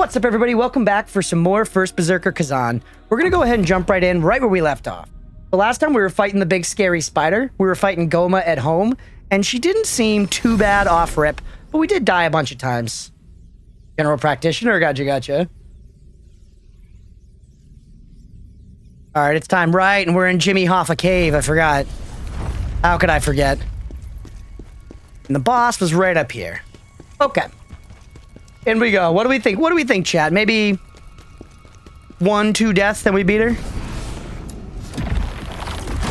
What's up, everybody? Welcome back for some more First Berserker Khazan. We're gonna go ahead and jump right in, right where we left off. The last time we were fighting the big scary spider, we were fighting Goma at home, and she didn't seem too bad off rip, but we did die a bunch of times. General Practitioner, gotcha. Alright, it's time, right? And we're in Jimmy Hoffa Cave, I forgot. How could I forget? And the boss was right up here. Okay. In we go. What do we think? What do we think, chat? Maybe 1-2 deaths, then we beat her?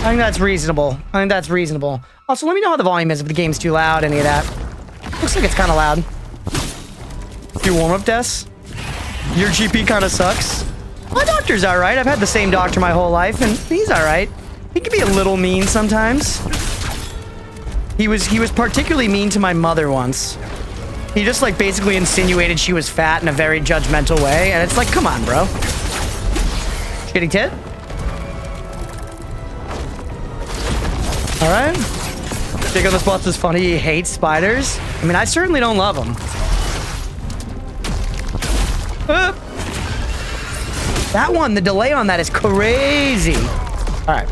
I think that's reasonable. Also, let me know how the volume is, if the game's too loud, any of that. Looks like it's kind of loud. Few warm-up deaths. Your GP kind of sucks. My doctor's alright. I've had the same doctor my whole life, and he's alright. He can be a little mean sometimes. He was particularly mean to my mother once. He just, like, basically insinuated she was fat in a very judgmental way, and it's like, come on, bro. Shitty tit? Alright. Jake on the Spots is funny. He hates spiders. I mean, I certainly don't love them. That one, the delay on that is crazy. Alright.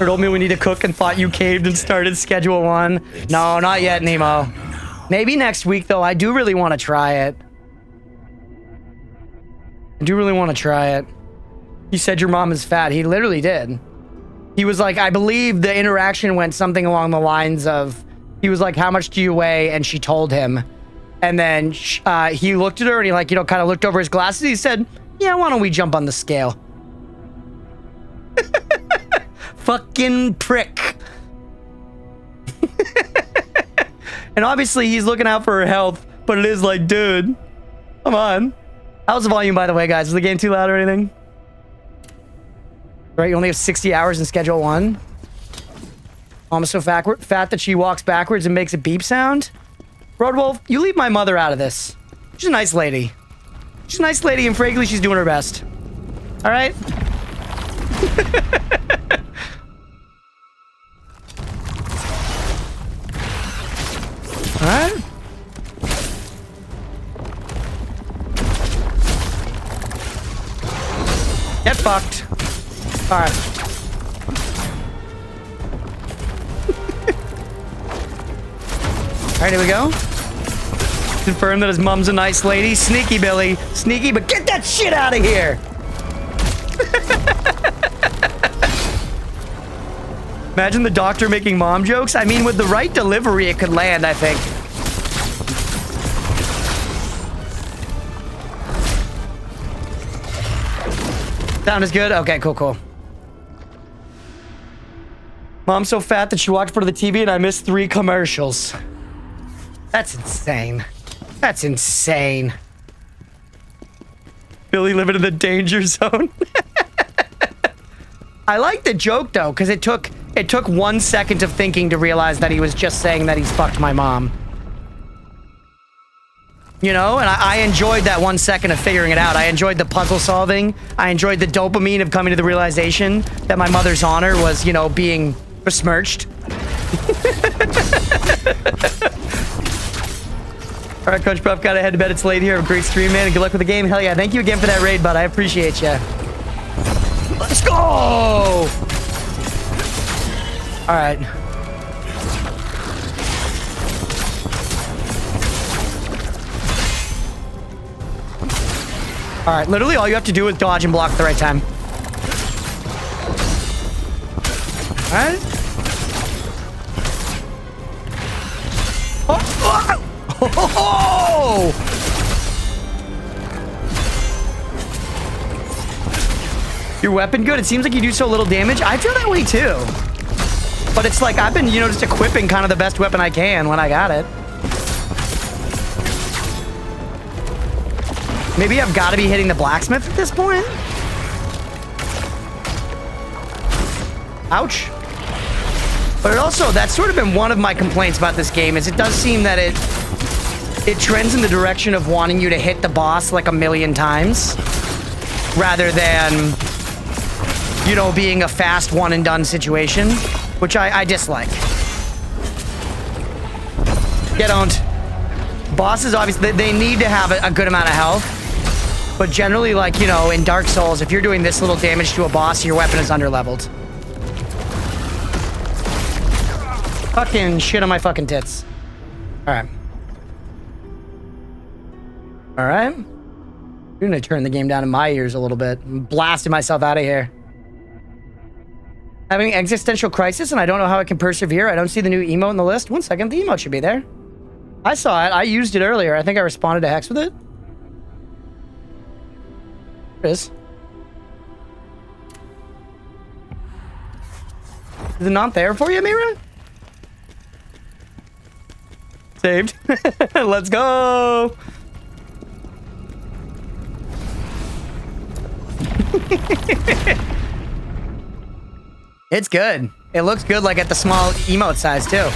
Told me we need to cook and thought you caved and started Schedule 1. No, not yet, Nemo. Maybe next week, though. I do really want to try it. He said your mom is fat. He literally did. He was like, I believe the interaction went something along the lines of, he was like, how much do you weigh? And she told him. And then he looked at her and he, like, you know, kind of looked over his glasses. He said, yeah, why don't we jump on the scale? Fucking prick. And obviously he's looking out for her health, but it is like, dude, come on. How's the volume, by the way, guys? Is the game too loud or anything? Right, you only have 60 hours in Schedule 1. Almost so fat that she walks backwards and makes a beep sound. Roadwolf, you leave my mother out of this. She's a nice lady. And frankly, she's doing her best. All right? Alright. Get fucked. Alright. Alright, here we go. Confirm that his mom's a nice lady. Sneaky Billy. Sneaky, but get that shit out of here! Imagine the doctor making mom jokes. I mean, with the right delivery, it could land, I think. Sound is good? Okay, cool. Mom's so fat that she walked in front of the TV and I missed 3 commercials. That's insane. Billy living in the danger zone. I like the joke, though, because it took 1 second of thinking to realize that he was just saying that he's fucked my mom. You know? And I enjoyed that 1 second of figuring it out. I enjoyed the puzzle solving. I enjoyed the dopamine of coming to the realization that my mother's honor was, you know, being besmirched. Alright, Crunchpuff, gotta head to bed. It's late here. Have a great stream, man, and good luck with the game. Hell yeah. Thank you again for that raid, bud. I appreciate you. Let's go! Alright. Alright, literally all you have to do is dodge and block at the right time. Alright. Oh! Your weapon good? It seems like you do so little damage. I feel that way too. But it's like I've been, you know, just equipping kind of the best weapon I can when I got it. Maybe I've got to be hitting the blacksmith at this point? Ouch. But it also, that's sort of been one of my complaints about this game, is it does seem that it trends in the direction of wanting you to hit the boss like a million times rather than, you know, being a fast one and done situation, which I dislike. Get owned. Bosses, obviously, they need to have a good amount of health. But generally, like, you know, in Dark Souls, if you're doing this little damage to a boss, your weapon is underleveled. Fucking shit on my fucking tits. Alright. Alright. I'm gonna turn the game down in my ears a little bit. I'm blasting myself out of here. Having existential crisis and I don't know how I can persevere. I don't see the new emote in the list. 1 second, the emote should be there. I saw it. I used it earlier. I think I responded to Hex with it. There it is. Is it not there for you, Mira? Saved. Let's go. It's good. It looks good, like at the small emote size too.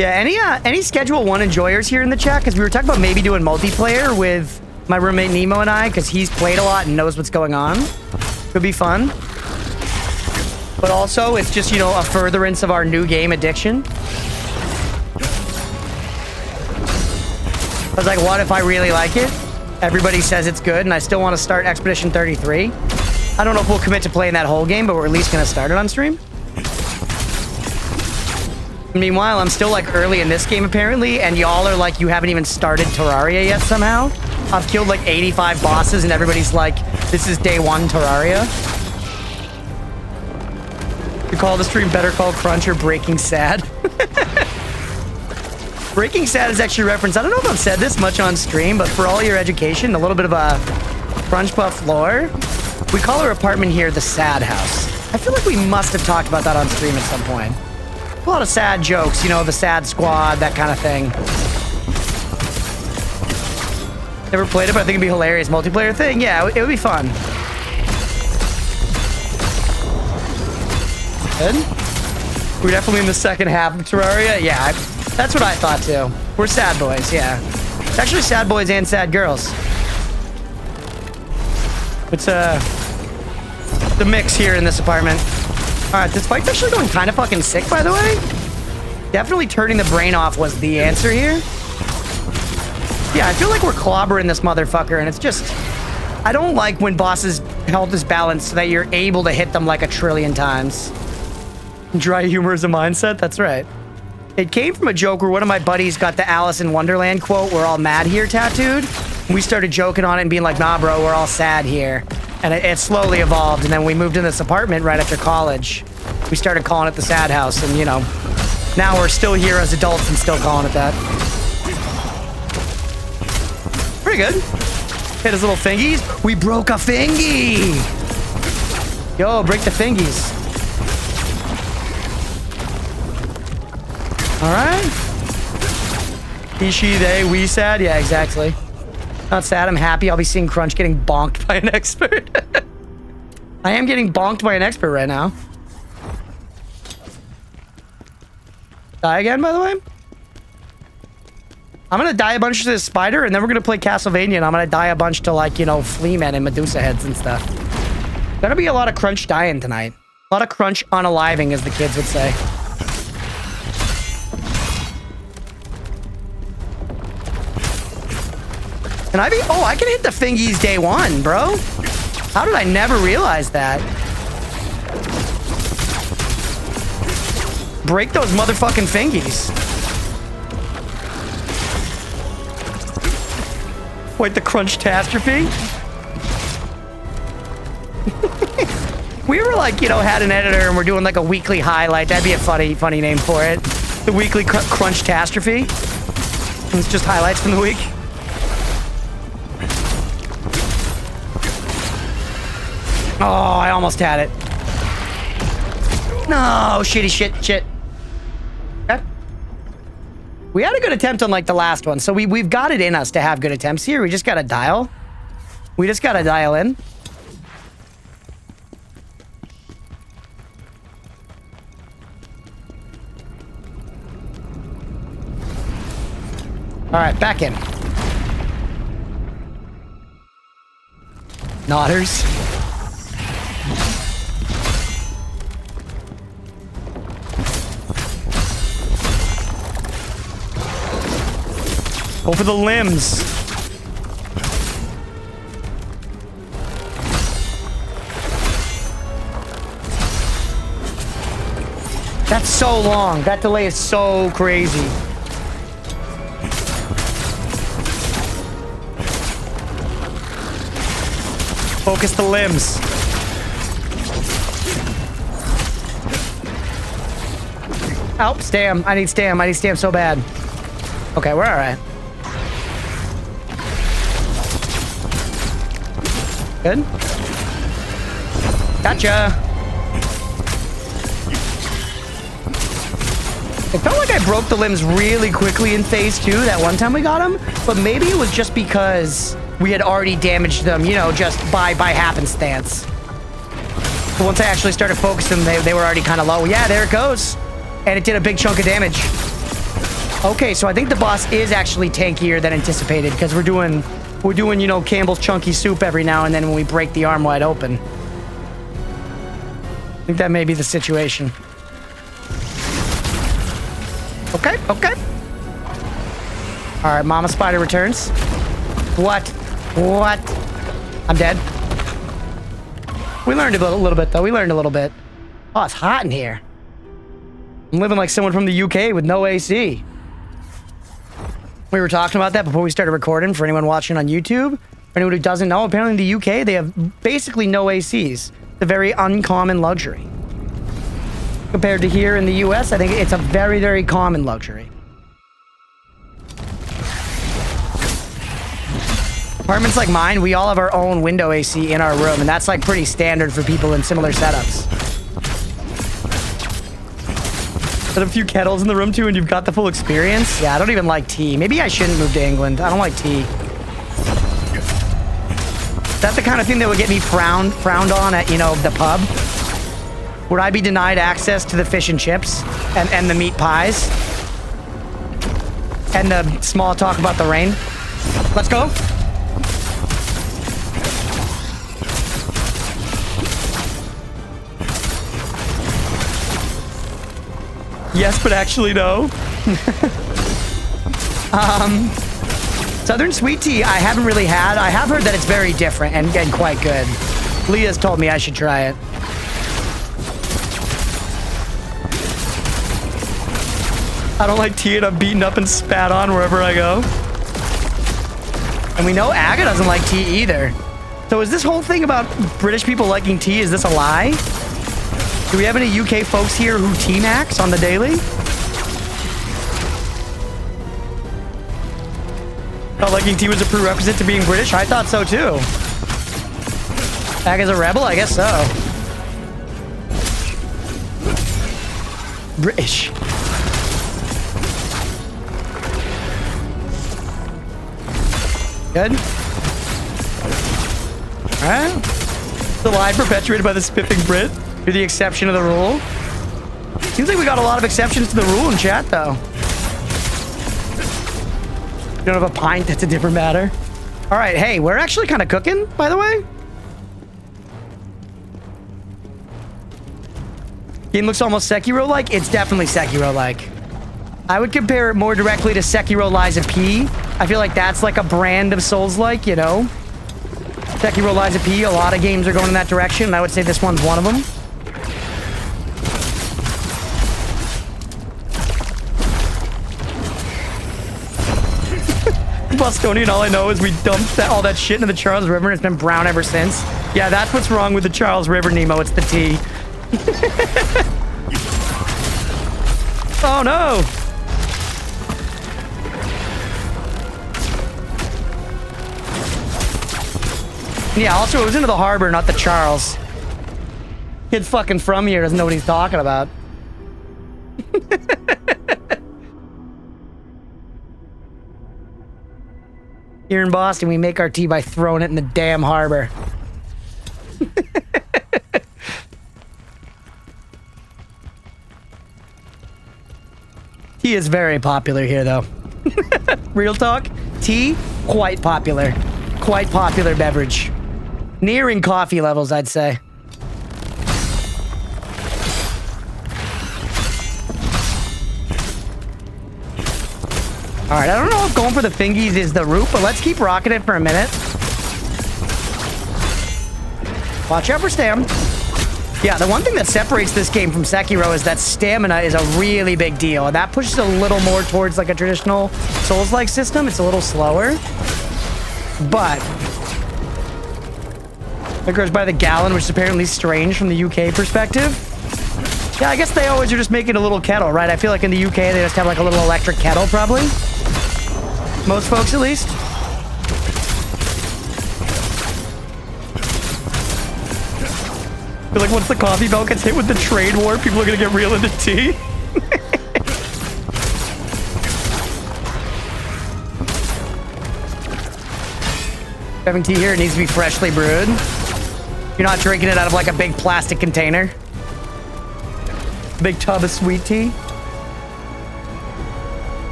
Yeah, any Schedule 1 enjoyers here in the chat? Because we were talking about maybe doing multiplayer with my roommate Nemo and I, because he's played a lot and knows what's going on. Could be fun. But also, it's just, you know, a furtherance of our new game addiction. I was like, what if I really like it? Everybody says it's good, and I still want to start Expedition 33. I don't know if we'll commit to playing that whole game, but we're at least going to start it on stream. Meanwhile, I'm still like early in this game apparently, and y'all are like, you haven't even started Terraria yet somehow. I've killed like 85 bosses, and everybody's like, this is day 1 Terraria. You call the stream Better Call Crunch or Breaking Sad. Breaking Sad is actually referenced. I don't know if I've said this much on stream, but for all your education, a little bit of a Crunchpuff lore. We call our apartment here the Sad House. I feel like we must have talked about that on stream at some point. A lot of sad jokes, you know, the Sad Squad, that kind of thing. Never played it, but I think it'd be hilarious. Multiplayer thing? Yeah, it would be fun. Good. We're definitely in the second half of Terraria. Yeah, that's what I thought too. We're sad boys, yeah. It's actually sad boys and sad girls. It's the mix here in this apartment. Alright, this fight's actually going kind of fucking sick, by the way. Definitely turning the brain off was the answer here. Yeah, I feel like we're clobbering this motherfucker, and it's just... I don't like when bosses' health is balanced so that you're able to hit them like 1 trillion times. Dry humor is a mindset? That's right. It came from a joke where one of my buddies got the Alice in Wonderland quote, "We're all mad here," tattooed. We started joking on it and being like, nah, bro, we're all sad here. And it slowly evolved. And then we moved in this apartment right after college. We started calling it the Sad House. And, you know, now we're still here as adults and still calling it that. Pretty good. Hit his little fingies. We broke a fingy. Yo, break the fingies. All right. He, she, they, we sad. Yeah, exactly. Not sad, I'm happy. I'll be seeing Crunch getting bonked by an expert. I am getting bonked by an expert right now. Die again, by the way? I'm gonna die a bunch to this spider, and then we're gonna play Castlevania, and I'm gonna die a bunch to, like, you know, flea men and Medusa heads and stuff. Gonna be a lot of Crunch dying tonight. A lot of Crunch unaliving, as the kids would say. Can I be? Oh, I can hit the fingies day 1, bro. How did I never realize that? Break those motherfucking fingies. Wait, the Crunch-tastrophe? We were like, you know, had an editor and we're doing like a weekly highlight. That'd be a funny name for it. The weekly Crunch-tastrophe. It's just highlights from the week. Oh, I almost had it. No, shit. Okay. We had a good attempt on like the last one, so we've got it in us to have good attempts here. We just gotta dial. We just gotta dial in. All right, back in. Nodders. Go for the limbs. That's so long. That delay is so crazy. Focus the limbs. Oh, stam. I need stam. I need stam so bad. Okay, we're all right. Good. Gotcha. It felt like I broke the limbs really quickly in phase 2 that one time we got them, but maybe it was just because we had already damaged them, you know, just by happenstance. But once I actually started focusing, they were already kind of low. Yeah, there it goes. And it did a big chunk of damage. Okay, so I think the boss is actually tankier than anticipated because we're doing, you know, Campbell's chunky soup every now and then when we break the arm wide open. I think that may be the situation. Okay, okay. All right, Mama Spider returns. What? What? I'm dead. We learned a little bit, though. We learned a little bit. Oh, it's hot in here. I'm living like someone from the UK with no AC. We were talking about that before we started recording for anyone watching on YouTube. For anyone who doesn't know, apparently in the UK, they have basically no ACs. It's a very uncommon luxury. Compared to here in the US, I think it's a very, very common luxury. Apartments like mine, we all have our own window AC in our room, and that's like pretty standard for people in similar setups. Got a few kettles in the room too, and you've got the full experience. Yeah, I don't even like tea. Maybe I shouldn't move to England. I don't like tea. That's the kind of thing that would get me frowned on at, you know, the pub. Would I be denied access to the fish and chips and the meat pies? And the small talk about the rain? Let's go. Yes, but actually no. Southern sweet tea I haven't really had. I have heard that it's very different and quite good. Leah's told me I should try it. I don't like tea and I'm beaten up and spat on wherever I go. And we know Aga doesn't like tea either. So is this whole thing about British people liking tea, is this a lie? Do we have any UK folks here who tea max on the daily? Thought liking tea was a prerequisite to being British? I thought so too. Aga's a rebel? I guess so. British. Good. Alright. The lie perpetuated by the spiffing Brit. You're the exception to the rule. Seems like we got a lot of exceptions to the rule in chat, though. You don't have a pint, that's a different matter. Alright, hey, we're actually kind of cooking, by the way. Game looks almost Sekiro-like. It's definitely Sekiro-like. I would compare it more directly to Sekiro Lies of P. I feel like that's like a brand of Souls-like, you know? Sekiro Lies of P, a lot of games are going in that direction, and I would say this one's one of them. Bostonian, all I know is we dumped all that shit into the Charles River and it's been brown ever since. Yeah, that's what's wrong with the Charles River, Nemo. It's the tea. Oh, no. Yeah, also, it was into the harbor, not the Charles. Kid fucking from here doesn't know what he's talking about. Here in Boston, we make our tea by throwing it in the damn harbor. Tea is very popular here, though. Real talk, tea, quite popular. Quite popular beverage. Nearing coffee levels, I'd say. All right, I don't know if going for the fingies is the route, but let's keep rocking it for a minute. Watch out for stam. Yeah, the one thing that separates this game from Sekiro is that stamina is a really big deal, and that pushes a little more towards like a traditional Souls-like system. It's a little slower, but it goes by the gallon, which is apparently strange from the UK perspective. Yeah, I guess they always are just making a little kettle, right? I feel like in the UK they just have like a little electric kettle, probably. Most folks, at least. I feel like once the coffee belt gets hit with the trade war, people are gonna get real into tea. Having tea here, it needs to be freshly brewed. You're not drinking it out of like a big plastic container. Big tub of sweet tea.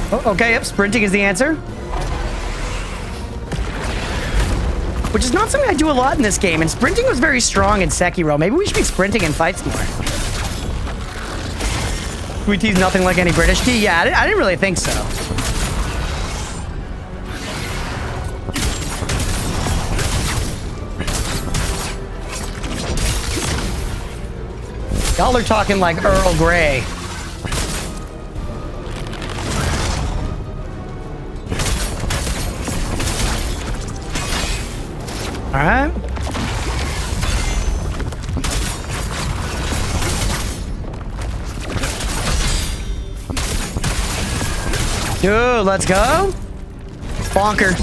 Oh, okay, yep, sprinting is the answer. Which is not something I do a lot in this game, and sprinting was very strong in Sekiro. Maybe we should be sprinting in fights more. Sweet tea's nothing like any British tea? Yeah, I didn't really think so. Y'all are talking like Earl Grey. All right. Dude, let's go. Bonker.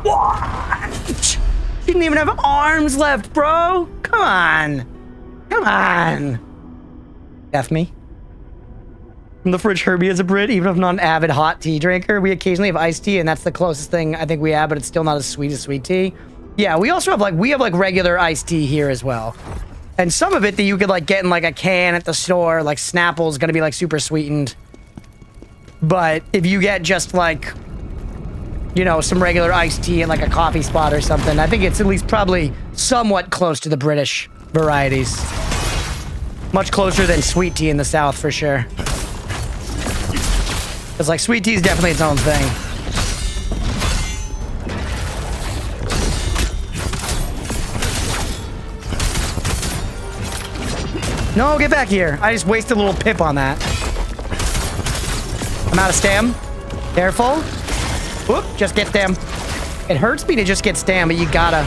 What? You didn't even have arms left, bro. Come on. Come on. F me. From the fridge, Herbie is a Brit, even if not an avid hot tea drinker. We occasionally have iced tea, and that's the closest thing I think we have, but it's still not as sweet tea. Yeah, we also have like regular iced tea here as well. And some of it that you could like get in like a can at the store, like Snapple's gonna be like super sweetened. But if you get just like, you know, some regular iced tea at like a coffee spot or something, I think it's at least probably somewhat close to the British varieties. Much closer than sweet tea in the South for sure. Because like sweet tea is definitely its own thing. No, get back here. I just wasted a little pip on that. I'm out of stam. Careful. Whoop, just get stam. It hurts me to just get stam, but you gotta.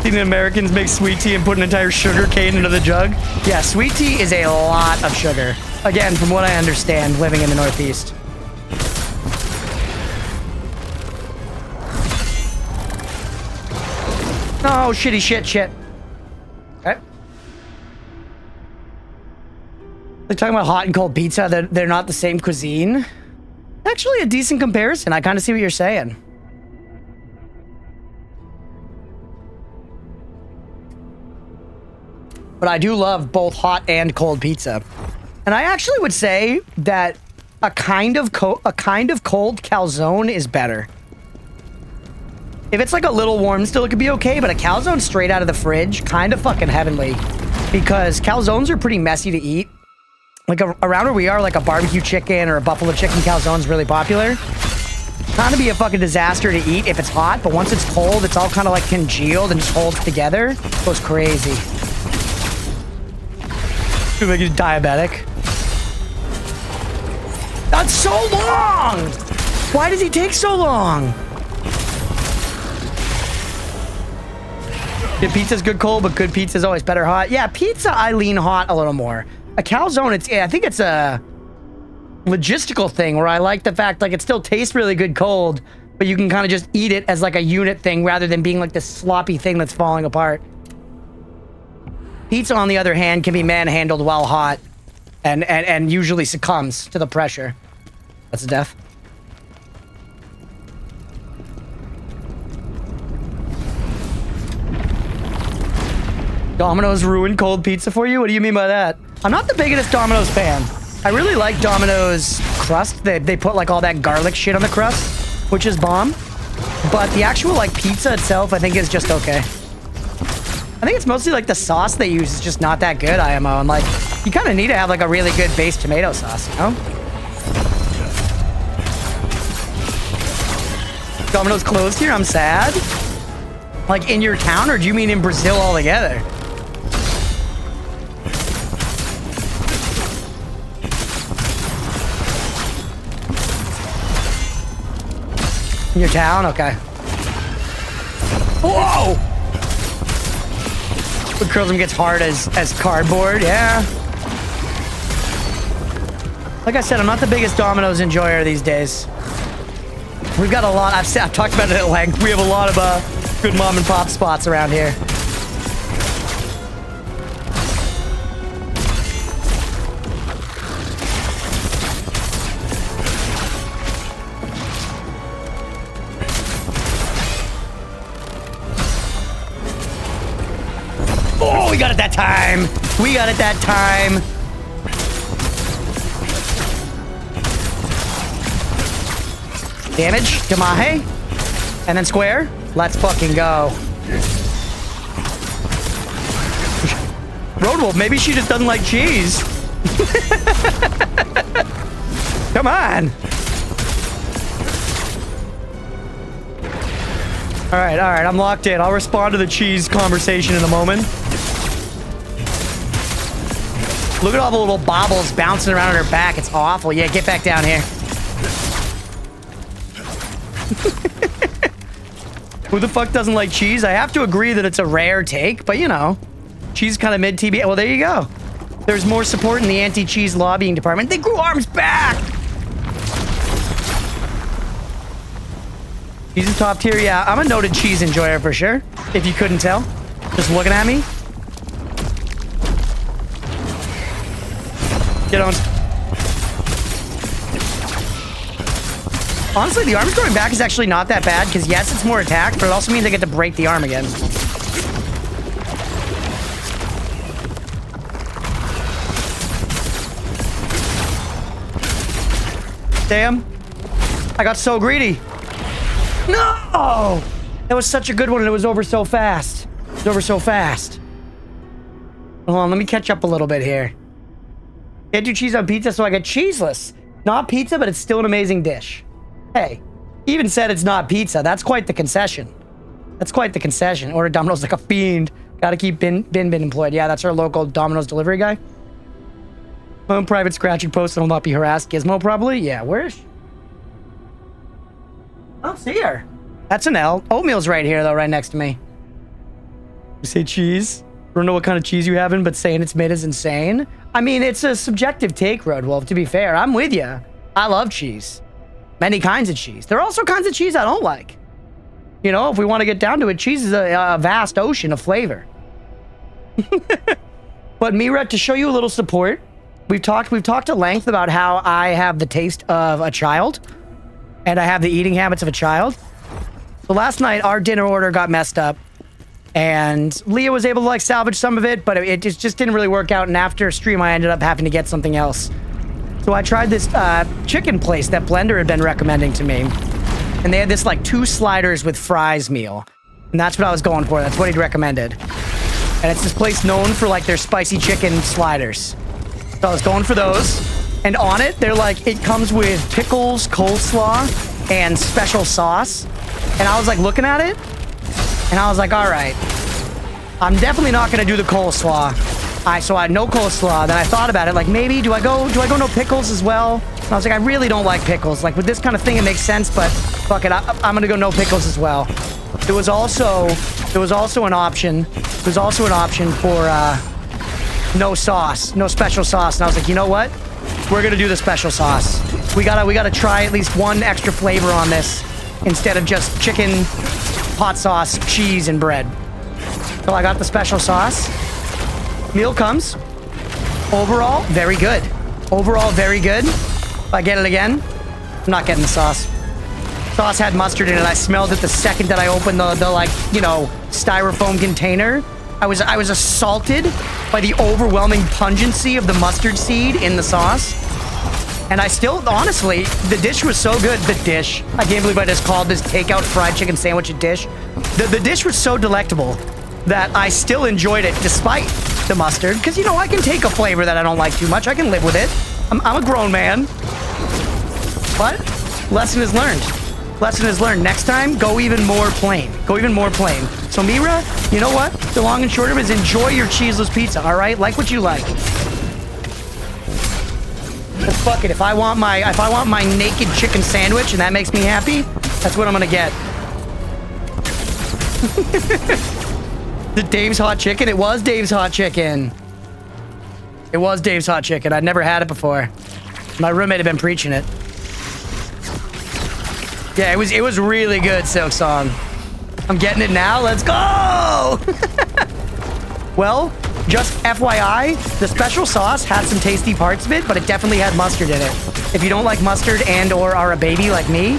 Seen the Americans make sweet tea and put an entire sugar cane into the jug? Yeah, sweet tea is a lot of sugar. Again, from what I understand, living in the Northeast. Oh, shitty shit. Okay. They're talking about hot and cold pizza. They're not the same cuisine. Actually, a decent comparison. I kind of see what you're saying. But I do love both hot and cold pizza. And I actually would say that a kind of cold calzone is better. If it's like a little warm still, it could be okay, but a calzone straight out of the fridge, kind of fucking heavenly. Because calzones are pretty messy to eat. Like around where we are, like a barbecue chicken or a buffalo chicken calzone is really popular. Kind of be a fucking disaster to eat if it's hot, but once it's cold, it's all kind of like congealed and just holds together. It goes crazy. Dude, like he's diabetic. That's so long! Why does he take so long? Yeah, pizza's good cold, but good pizza's always better hot. Yeah, pizza, I lean hot a little more. A calzone, I think it's a logistical thing where I like the fact like it still tastes really good cold, but you can kind of just eat it as like a unit thing rather than being like this sloppy thing that's falling apart. Pizza, on the other hand, can be manhandled while hot and usually succumbs to the pressure. That's a death. Domino's ruined cold pizza for you? What do you mean by that? I'm not the biggest Domino's fan. I really like Domino's crust. They put like all that garlic shit on the crust, which is bomb. But the actual like pizza itself, I think is just okay. I think it's mostly like the sauce they use is just not that good, IMO. And like, you kind of need to have like a really good base tomato sauce, you know? Domino's closed here? I'm sad. Like in your town, or do you mean in Brazil altogether? In your town? Okay. Whoa! The curls him gets hard as cardboard, yeah. Like I said, I'm not the biggest Domino's enjoyer these days. We've got a lot, I've talked about it at length. We have a lot of good mom and pop spots around here. Oh, we got it that time. We got it that time. Damage, Damahe. And then square. Let's fucking go. Roadwolf, maybe she just doesn't like cheese. Come on. All right, I'm locked in. I'll respond to the cheese conversation in a moment. Look at all the little bobbles bouncing around on her back. It's awful. Yeah, get back down here. Who the fuck doesn't like cheese? I have to agree that it's a rare take, but you know, cheese kind of mid-TB. Well, there you go. There's more support in the anti-cheese lobbying department. They grew arms back! Cheese is top tier, yeah. I'm a noted cheese enjoyer for sure, if you couldn't tell. Just looking at me. Get on. Honestly, the arms going back is actually not that bad, because yes, it's more attack, but it also means I get to break the arm again. Damn. I got so greedy. No! That was such a good one, and it was over so fast. It was over so fast. Hold on, let me catch up a little bit here. Can't do cheese on pizza, so I get cheeseless. Not pizza, but it's still an amazing dish. Hey, he even said it's not pizza. That's quite the concession. That's quite the concession. Order Domino's like a fiend. Gotta keep bin employed. Yeah, that's our local Domino's delivery guy. My own private scratching post and will not be harassed. Gizmo probably? Yeah, where is she? I don't see her. That's an L. Oatmeal's right here, though, right next to me. You say cheese? I don't know what kind of cheese you having, but saying it's mid is insane. I mean, it's a subjective take, Roadwolf, to be fair. I'm with you. I love cheese. Many kinds of cheese. There are also kinds of cheese I don't like. You know, if we want to get down to it, cheese is a vast ocean of flavor. But Mira, to show you a little support, we've talked at length about how I have the taste of a child and I have the eating habits of a child. So last night, our dinner order got messed up and Leah was able to like salvage some of it, but it just didn't really work out. And after stream, I ended up having to get something else. So I tried this chicken place that Blender had been recommending to me. And they had this like 2 sliders with fries meal. And that's what I was going for. That's what he'd recommended. And it's this place known for like their spicy chicken sliders. So I was going for those. And on it, they're like, it comes with pickles, coleslaw, and special sauce. And I was like looking at it. And I was like, all right. I'm definitely not going to do the coleslaw. So I had no coleslaw. Then I thought about it, like maybe do I go no pickles as well? And I was like, I really don't like pickles. Like with this kind of thing, it makes sense, but fuck it, I'm gonna go no pickles as well. There was also an option. There's also an option for no sauce, no special sauce. And I was like, you know what? We're gonna do the special sauce. We gotta try at least one extra flavor on this instead of just chicken, hot sauce, cheese, and bread. So I got the special sauce. Meal comes. Overall, very good. Overall, very good. If I get it again, I'm not getting the sauce. Sauce had mustard in it. I smelled it the second that I opened the like, you know, styrofoam container. I was assaulted by the overwhelming pungency of the mustard seed in the sauce. And I still, honestly, the dish was so good. The dish. I can't believe I just called this takeout fried chicken sandwich a dish. The dish was so delectable. that I still enjoyed it despite the mustard. Because, you know, I can take a flavor that I don't like too much. I can live with it. I'm a grown man. But lesson is learned. Lesson is learned. Next time, go even more plain. Go even more plain. So, Mira, you know what? The long and short of it is enjoy your cheeseless pizza, all right? Like what you like. But fuck it. If I want my naked chicken sandwich and that makes me happy, that's what I'm gonna get. The Dave's Hot Chicken? It was Dave's Hot Chicken. It was Dave's Hot Chicken. I'd never had it before. My roommate had been preaching it. Yeah, it was really good, Silk Song. I'm getting it now. Let's go! Well, just FYI, the special sauce had some tasty parts of it, but it definitely had mustard in it. If you don't like mustard and or are a baby like me,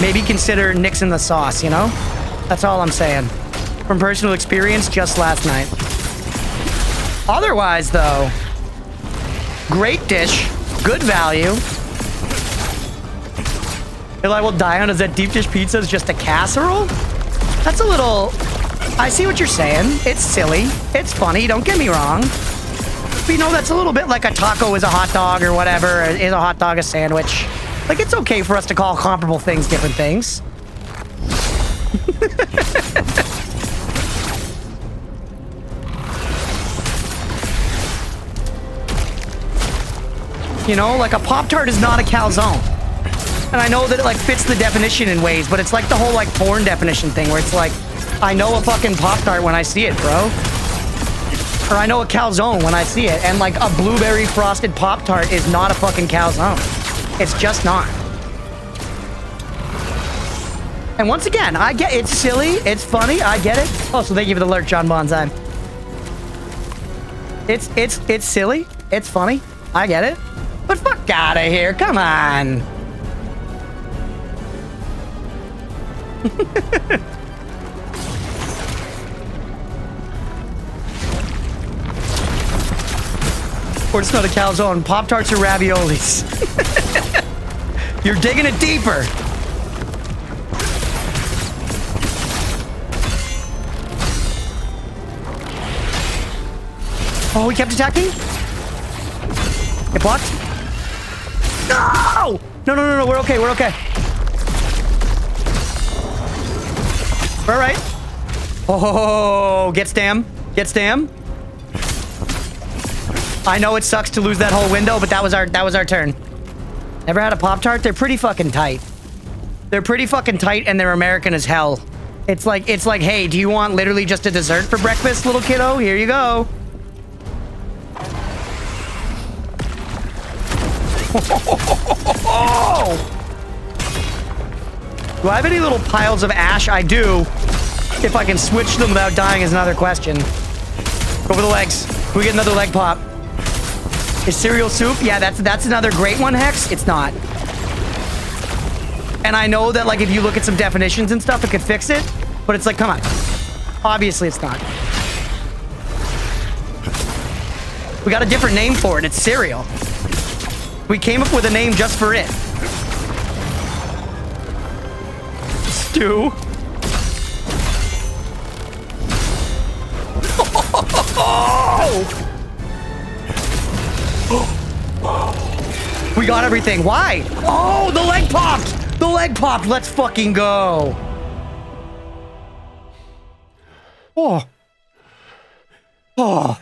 maybe consider nixing the sauce, you know? That's all I'm saying. From personal experience just last night. Otherwise, though, great dish, good value. Hill I will die on is that deep dish pizza is just a casserole? That's a little... I see what you're saying. It's silly. It's funny, don't get me wrong. But you know, that's a little bit like a taco is a hot dog or whatever. Is a hot dog a sandwich? Like, it's okay for us to call comparable things different things. You know, like a Pop-Tart is not a calzone. And I know that it like fits the definition in ways, but it's like the whole like porn definition thing where it's like, I know a fucking Pop-Tart when I see it, bro. Or I know a calzone when I see it. And like a blueberry frosted Pop-Tart is not a fucking calzone. It's just not. And once again, I get it's silly, it's funny, I get it. Oh, so thank you for the alert, John Bonsai. It's silly, it's funny, I get it. But fuck out of here, come on. Or it's not a calzone. Pop-Tarts or raviolis. You're digging it deeper. Oh, he kept attacking? Get blocked? No! No, we're okay, we're okay. We're all right. Oh, get stam. Get stam. I know it sucks to lose that whole window, but that was our turn. Ever had a Pop-Tart? They're pretty fucking tight. They're pretty fucking tight and they're American as hell. It's like, hey, do you want literally just a dessert for breakfast, little kiddo? Here you go. Do I have any little piles of ash? I do. If I can switch them without dying is another question. Go for the legs. Can we get another leg pop? Is cereal soup? Yeah, that's another great one, Hex. It's not. And I know that, like, if you look at some definitions and stuff, it could fix it. But it's like, come on. Obviously, it's not. We got a different name for it. It's cereal. We came up with a name just for it. Stew. We got everything. Why? Oh, the leg popped. The leg popped. Let's fucking go. Oh. Oh.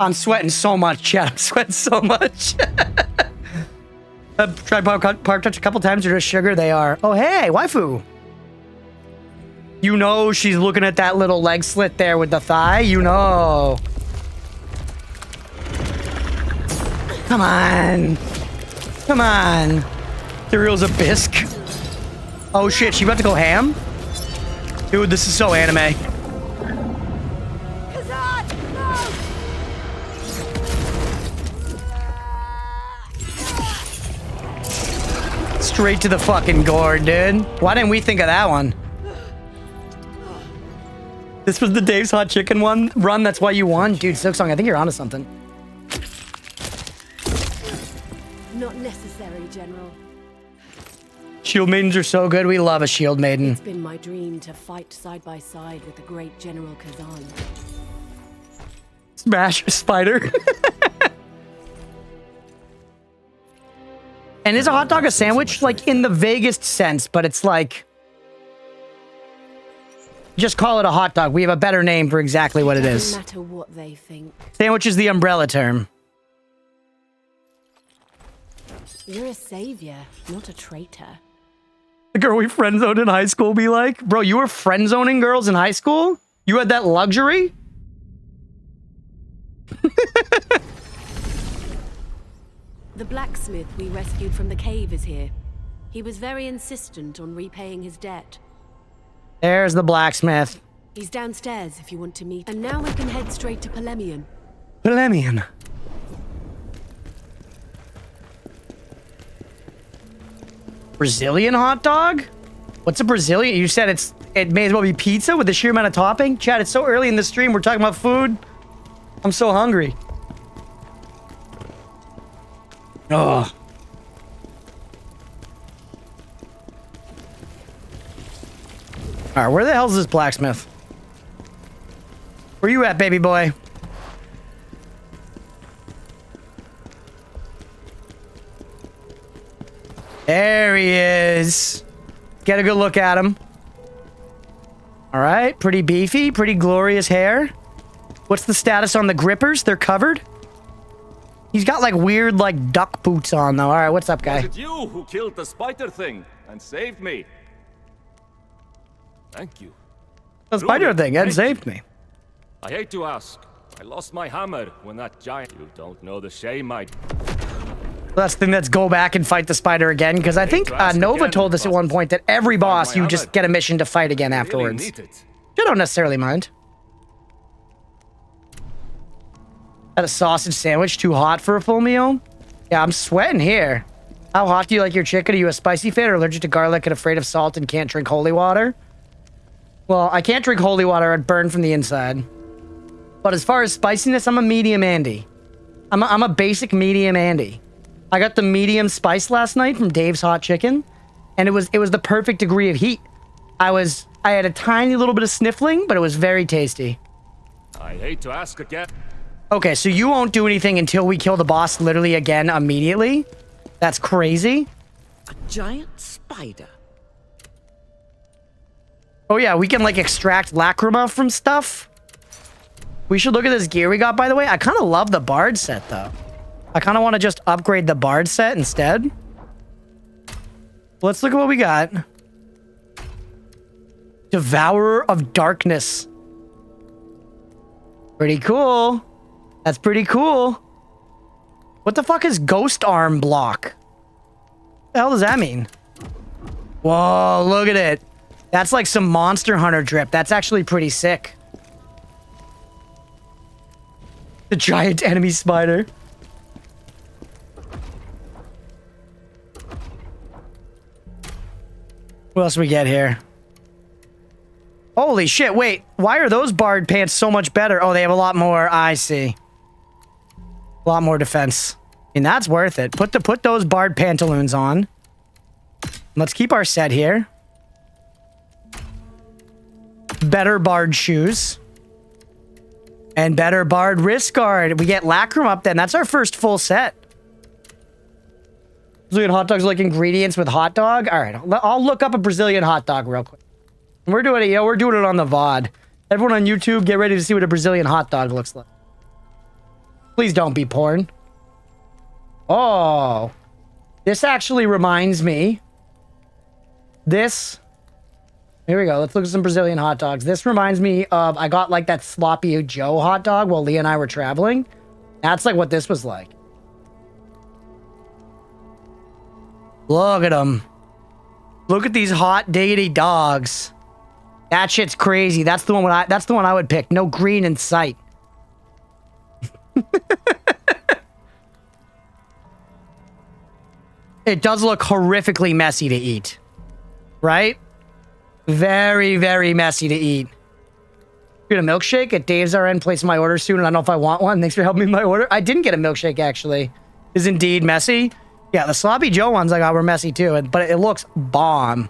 I'm sweating so much, chat. I'm sweating so much. I've tried Park Touch a couple times. They're just sugar. They are. Oh, hey, waifu. You know she's looking at that little leg slit there with the thigh. You know. Come on. Come on. Cereal's a bisque. Oh, shit. She about to go ham? Dude, this is so anime. Khazan, no! Straight to the fucking gourd, dude. Why didn't we think of that one? This was the Dave's Hot Chicken one run. That's why you won? Dude, Silksong, I think you're onto something. Not necessary, General. Shield maidens are so good. We love a shield maiden. It's been my dream to fight side by side with the great General Khazan. Smash spider. And is a hot dog a sandwich? Like, in the vaguest sense, but it's like... Just call it a hot dog. We have a better name for exactly what it is. Doesn't matter what they think. Sandwich is the umbrella term. You're a savior, not a traitor. The girl we friend zoned in high school be like, bro, you were friend zoning girls in high school? You had that luxury? The blacksmith we rescued from the cave is here. He was very insistent on repaying his debt. There's the blacksmith. He's downstairs if you want to meet. And now we can head straight to Polemian. Polemian. Brazilian hot dog? What's a Brazilian? You said it may as well be pizza with the sheer amount of topping? Chad, it's so early in the stream. We're talking about food. I'm so hungry. Ugh. All right, where the hell is this blacksmith? Where you at, baby boy? There he is. Get a good look at him. All right, pretty beefy, pretty glorious hair. What's the status on the grippers? They're covered? He's got like weird like duck boots on though. All right, what's up, guy? Was it you who killed the spider thing and saved me? Thank you. The spider thing and saved me. I hate to ask. I lost my hammer when that giant... You don't know the shame I... That's the thing. Let's go back and fight the spider again, because I think Nova told us at one point that every boss you just get a mission to fight again afterwards. I don't necessarily mind. Had a sausage sandwich too hot for a full meal? Yeah, I'm sweating here. How hot do you like your chicken? Are you a spicy fan or allergic to garlic and afraid of salt and can't drink holy water? Well, I can't drink holy water. I'd burn from the inside. But as far as spiciness, I'm a medium Andy. I'm a basic medium Andy. I got the medium spice last night from Dave's Hot Chicken, and it was the perfect degree of heat. I had a tiny little bit of sniffling, but it was very tasty. I hate to ask again. Okay, so you won't do anything until we kill the boss literally again immediately? That's crazy. A giant spider. Oh yeah, we can like extract lacrima from stuff. We should look at this gear we got, by the way. I kind of love the bard set though. I kind of want to just upgrade the bard set instead. Let's look at what we got. Devourer of Darkness. Pretty cool. That's pretty cool. What the fuck is Ghost Arm Block? What the hell does that mean? Whoa, look at it. That's like some Monster Hunter drip. That's actually pretty sick. The giant enemy spider. What else we get here? Holy shit, wait. Why are those bard pants so much better? Oh, they have a lot more. I see. A lot more defense. I mean, that's worth it. Put those bard pantaloons on. Let's keep our set here. Better bard shoes. And better bard wrist guard. We get lacrum up then. That's our first full set. Brazilian hot dogs like ingredients with hot dog. All right, I'll look up a Brazilian hot dog real quick. We're doing it. Yeah, we're doing it on the VOD. Everyone on YouTube, get ready to see what a Brazilian hot dog looks like. Please don't be porn. Oh, this actually reminds me. This. Here we go. Let's look at some Brazilian hot dogs. This reminds me of I got like that Sloppy Joe hot dog while Lee and I were traveling. That's like what this was like. Look at them. Look at these hot diggity dogs. That shit's crazy. That's the one I would pick. No green in sight. It does look horrifically messy to eat. Right? Very, very messy to eat. Get a milkshake at Dave's RN. Place my order soon, and I don't know if I want one. Thanks for helping me with my order. I didn't get a milkshake, actually. Is indeed messy. Yeah, the Sloppy Joe ones I got were messy too, but it looks bomb.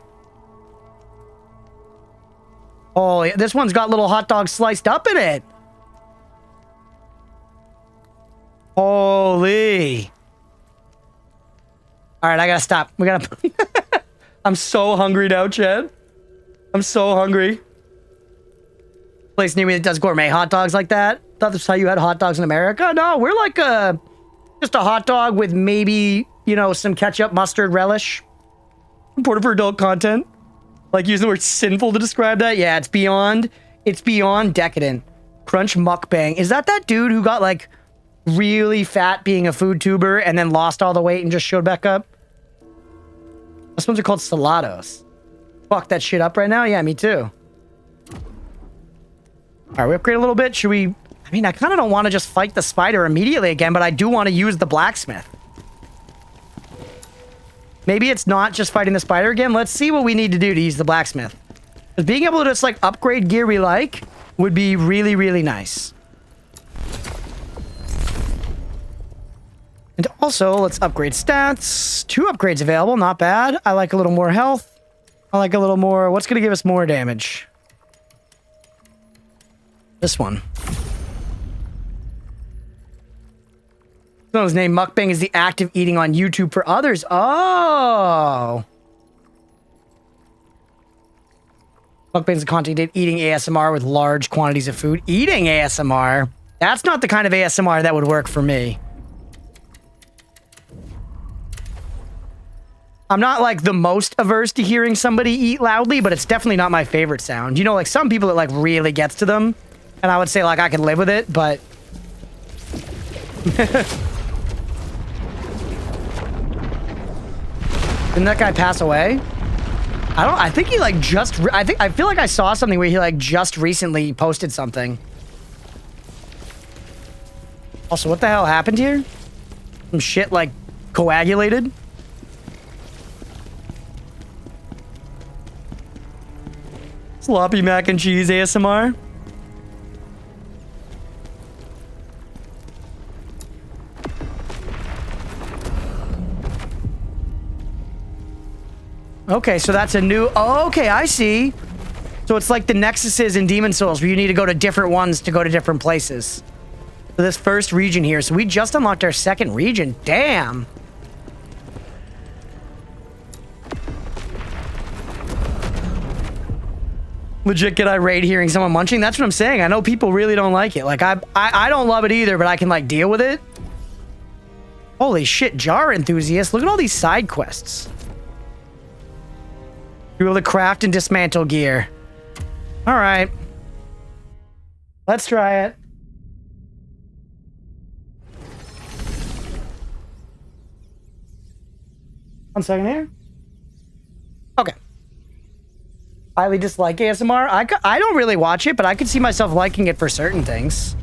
Oh, this one's got little hot dogs sliced up in it. Holy. All right, I gotta stop. We gotta... I'm so hungry now, Chad. I'm so hungry. Place near me that does gourmet hot dogs like that. Thought that's how you had hot dogs in America. No, we're like just a hot dog with maybe, you know, some ketchup, mustard, relish. Reported for adult content. Like using the word sinful to describe that. Yeah, it's beyond decadent. Crunch mukbang. Is that dude who got like really fat being a food tuber and then lost all the weight and just showed back up? Those ones are called salados. Fuck that shit up right now? Yeah, me too. Alright, we upgrade a little bit. Should we... I mean, I kind of don't want to just fight the spider immediately again, but I do want to use the blacksmith. Maybe it's not just fighting the spider again. Let's see what we need to do to use the blacksmith. Because being able to just, like, upgrade gear we like would be really, really nice. And also, let's upgrade stats. 2 upgrades available. Not bad. I like a little more health. I like a little more... What's going to give us more damage? This one. Someone's name mukbang is the act of eating on YouTube for others. Oh. Mukbang is the content of eating ASMR with large quantities of food. Eating ASMR? That's not the kind of ASMR that would work for me. I'm not like the most averse to hearing somebody eat loudly, but it's definitely not my favorite sound. You know, like some people it like really gets to them. And I would say like I could live with it, but... Didn't that guy pass away? I think he like just... I feel like I saw something where he like just recently posted something. Also, what the hell happened here? Some shit like coagulated? Sloppy mac and cheese ASMR. Okay, so that's a new... Oh, okay, I see. So it's like the Nexuses in Demon Souls, where you need to go to different ones to go to different places. So this first region here. So we just unlocked our second region. Damn. Legit get irate hearing someone munching. That's what I'm saying. I know people really don't like it. Like, I don't love it either, but I can, like, deal with it. Holy shit, jar enthusiast. Look at all these side quests. You're able to craft and dismantle gear. All right. Let's try it. One second here. Okay. Highly dislike ASMR. I don't really watch it, but I could see myself liking it for certain things.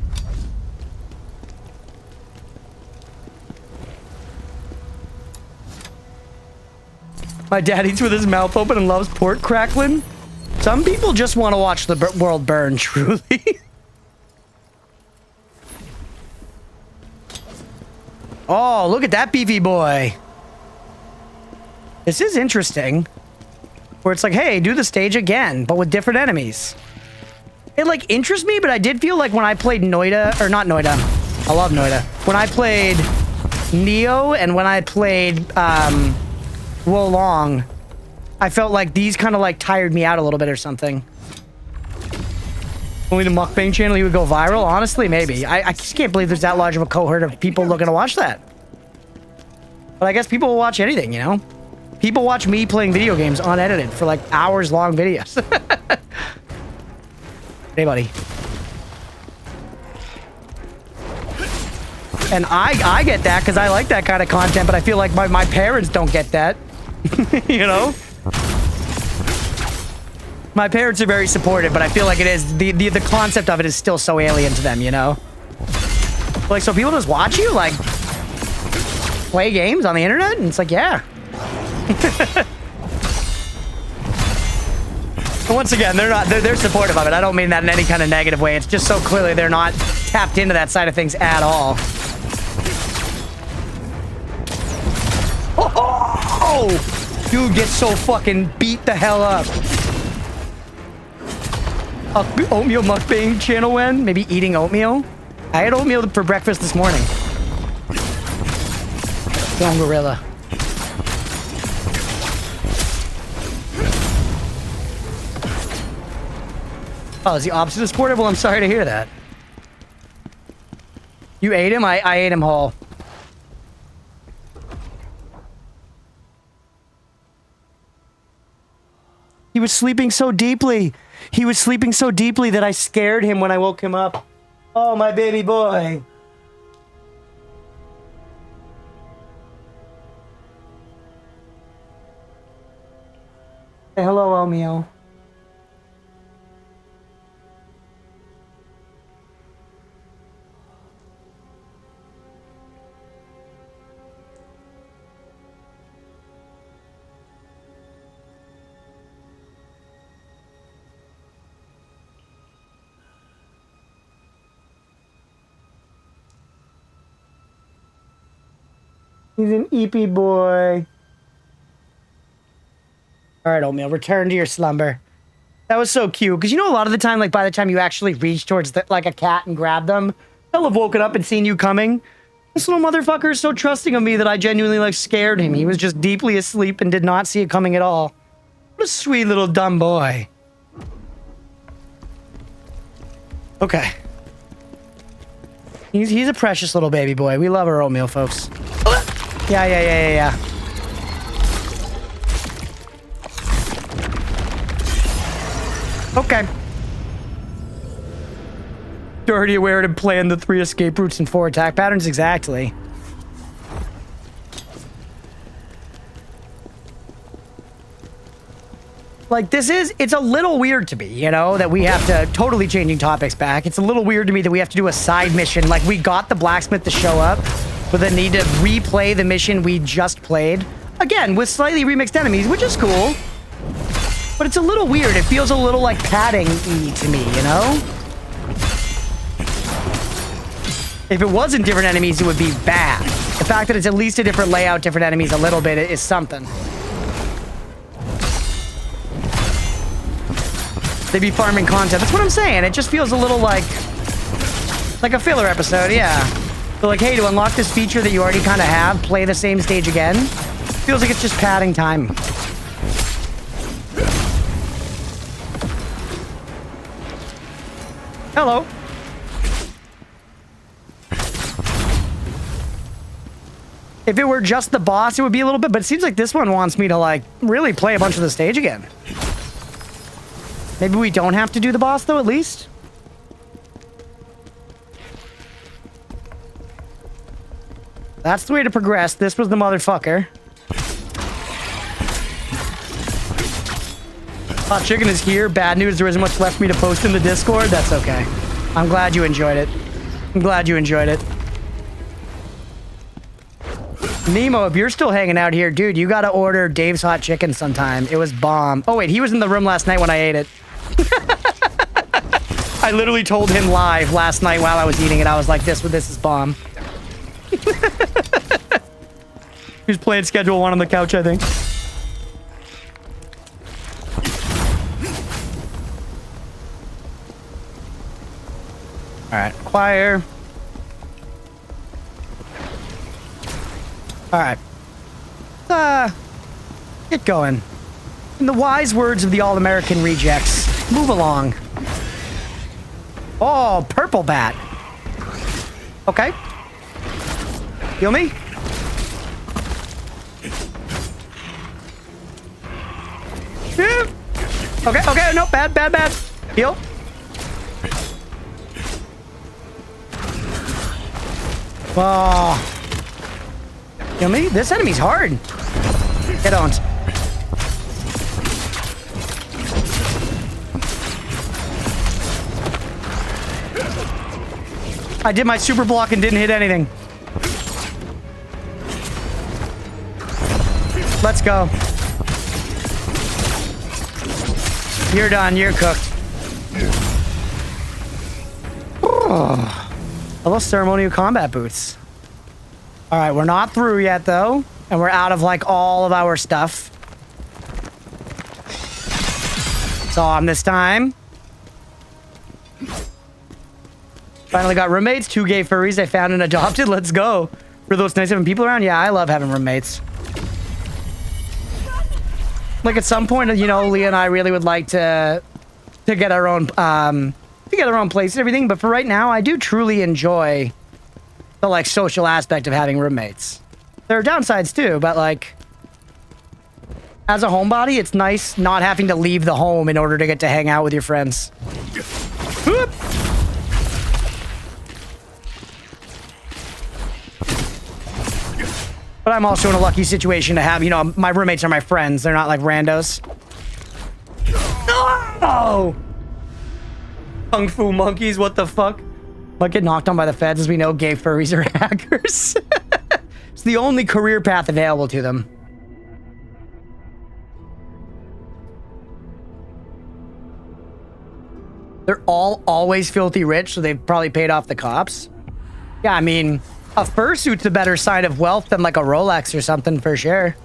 My dad eats with his mouth open and loves pork crackling. Some people just want to watch the world burn, truly. Oh, look at that beefy boy. This is interesting. Where it's like, hey, do the stage again, but with different enemies. It, like, interests me, but I did feel like when I played Noida, or not Noida, I love Noida. When I played Neo and when I played, Wolong, I felt like these kind of, like, tired me out a little bit or something. Only the mukbang channel, he would go viral? Honestly, maybe. I just can't believe there's that large of a cohort of people looking to watch that. But I guess people will watch anything, you know? People watch me playing video games unedited for like hours-long videos. Hey, buddy. And I get that because I like that kind of content, but I feel like my parents don't get that. You know? My parents are very supportive, but I feel like it is... The concept of it is still so alien to them, you know? Like, so people just watch you, like... play games on the internet? And it's like, yeah. But once again, they're supportive of it. I don't mean that in any kind of negative way. It's just so clearly they're not tapped into that side of things at all. Dude gets so fucking beat the hell up. Oatmeal mukbang channel when? Maybe eating oatmeal? I had oatmeal for breakfast this morning. Young gorilla. Oh, is the opposite of supportive? Well, I'm sorry to hear that. You ate him? I ate him whole. He was sleeping so deeply. He was sleeping so deeply that I scared him when I woke him up. Oh, my baby boy. Hey, hello, Omeo. He's an eepy boy. All right, Oatmeal, return to your slumber. That was so cute. Because you know, a lot of the time, like, by the time you actually reach towards, like, a cat and grab them, they'll have woken up and seen you coming. This little motherfucker is so trusting of me that I genuinely, like, scared him. He was just deeply asleep and did not see it coming at all. What a sweet little dumb boy. Okay. He's a precious little baby boy. We love our Oatmeal, folks. Yeah. Okay. You're already aware to plan the 3 escape routes and 4 attack patterns? Exactly. Like, it's a little weird to me, you know, that we have to, totally changing topics back. It's a little weird to me that we have to do a side mission. Like, we got the blacksmith to show up, but then need to replay the mission we just played. Again, with slightly remixed enemies, which is cool. But it's a little weird. It feels a little like padding-y to me, you know? If it wasn't different enemies, it would be bad. The fact that it's at least a different layout, different enemies a little bit is something. They'd be farming content. That's what I'm saying. It just feels a little like a filler episode, yeah. So like, hey, to unlock this feature that you already kind of have, play the same stage again. Feels like it's just padding time. Hello. If it were just the boss, it would be a little bit, but it seems like this one wants me to, like, really play a bunch of the stage again. Maybe we don't have to do the boss, though, at least? That's the way to progress. This was the motherfucker. Hot chicken is here. Bad news, there isn't much left for me to post in the Discord. That's okay. I'm glad you enjoyed it. I'm glad you enjoyed it. Nemo, if you're still hanging out here, dude, you gotta order Dave's Hot Chicken sometime. It was bomb. Oh, wait, he was in the room last night when I ate it. I literally told him live last night while I was eating it. I was like, this is bomb. He was playing Schedule 1 on the couch, I think. Alright, acquire. Alright. Get going. In the wise words of the All-American Rejects, move along. Oh, purple bat. Okay. Heal me? Okay, no, bad. Heal. Oh. Heal me? This enemy's hard. Get on. I did my super block and didn't hit anything. Let's go. You're done. You're cooked. Oh. Hello, ceremonial combat boots. All right, we're not through yet, though. And we're out of like all of our stuff. Saw him this time. Finally got roommates, 2 gay furries I found and adopted. Let's go. For those nice having people around? Yeah, I love having roommates. Like at some point, you know, Leah and I really would like to get our own place and everything, but for right now, I do truly enjoy the like social aspect of having roommates. There are downsides too, but like as a homebody, it's nice not having to leave the home in order to get to hang out with your friends. Whoop. But I'm also in a lucky situation to have, you know, my roommates are my friends. They're not like randos. No! Kung Fu monkeys, what the fuck? Might get knocked on by the feds. As we know, gay furries are hackers. It's the only career path available to them. They're all always filthy rich, so they've probably paid off the cops. Yeah, I mean, a fursuit's a better sign of wealth than like a Rolex or something for sure.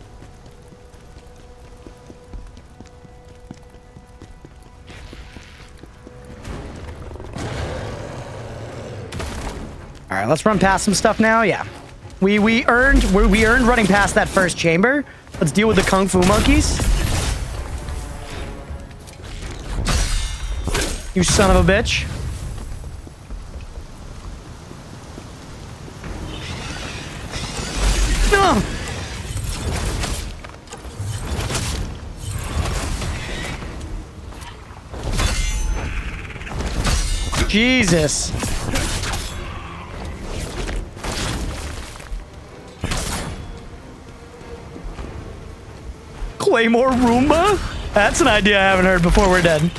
All right, let's run past some stuff now. Yeah, we earned running past that first chamber. Let's deal with the Kung Fu monkeys. You son of a bitch. No. Jesus. Claymore Roomba? That's an idea I haven't heard before we're dead.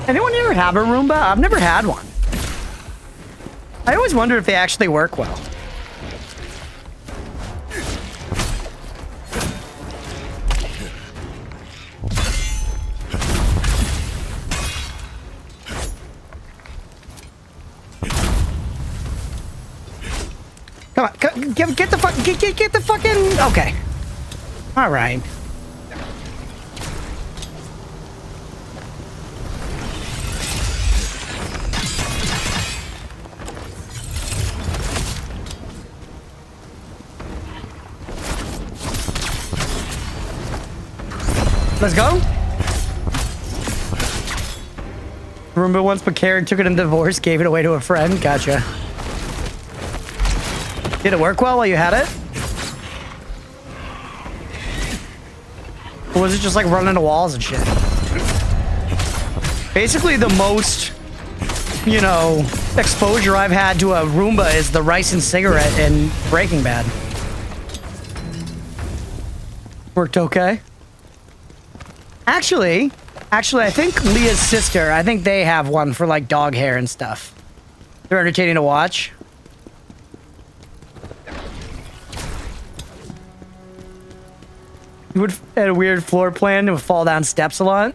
Anyone ever have a Roomba? I've never had one. I always wonder if they actually work well. Come on, get the fucking... Okay. All right. Let's go. Roomba once precared, took it in divorce, gave it away to a friend. Gotcha. Did it work well while you had it? Or was it just like running into walls and shit? Basically the most, you know, exposure I've had to a Roomba is the rice and cigarette in Breaking Bad. Worked okay. Actually, I think Leah's sister, I think they have one for like dog hair and stuff. They're entertaining to watch. You would had a weird floor plan and would fall down steps a lot.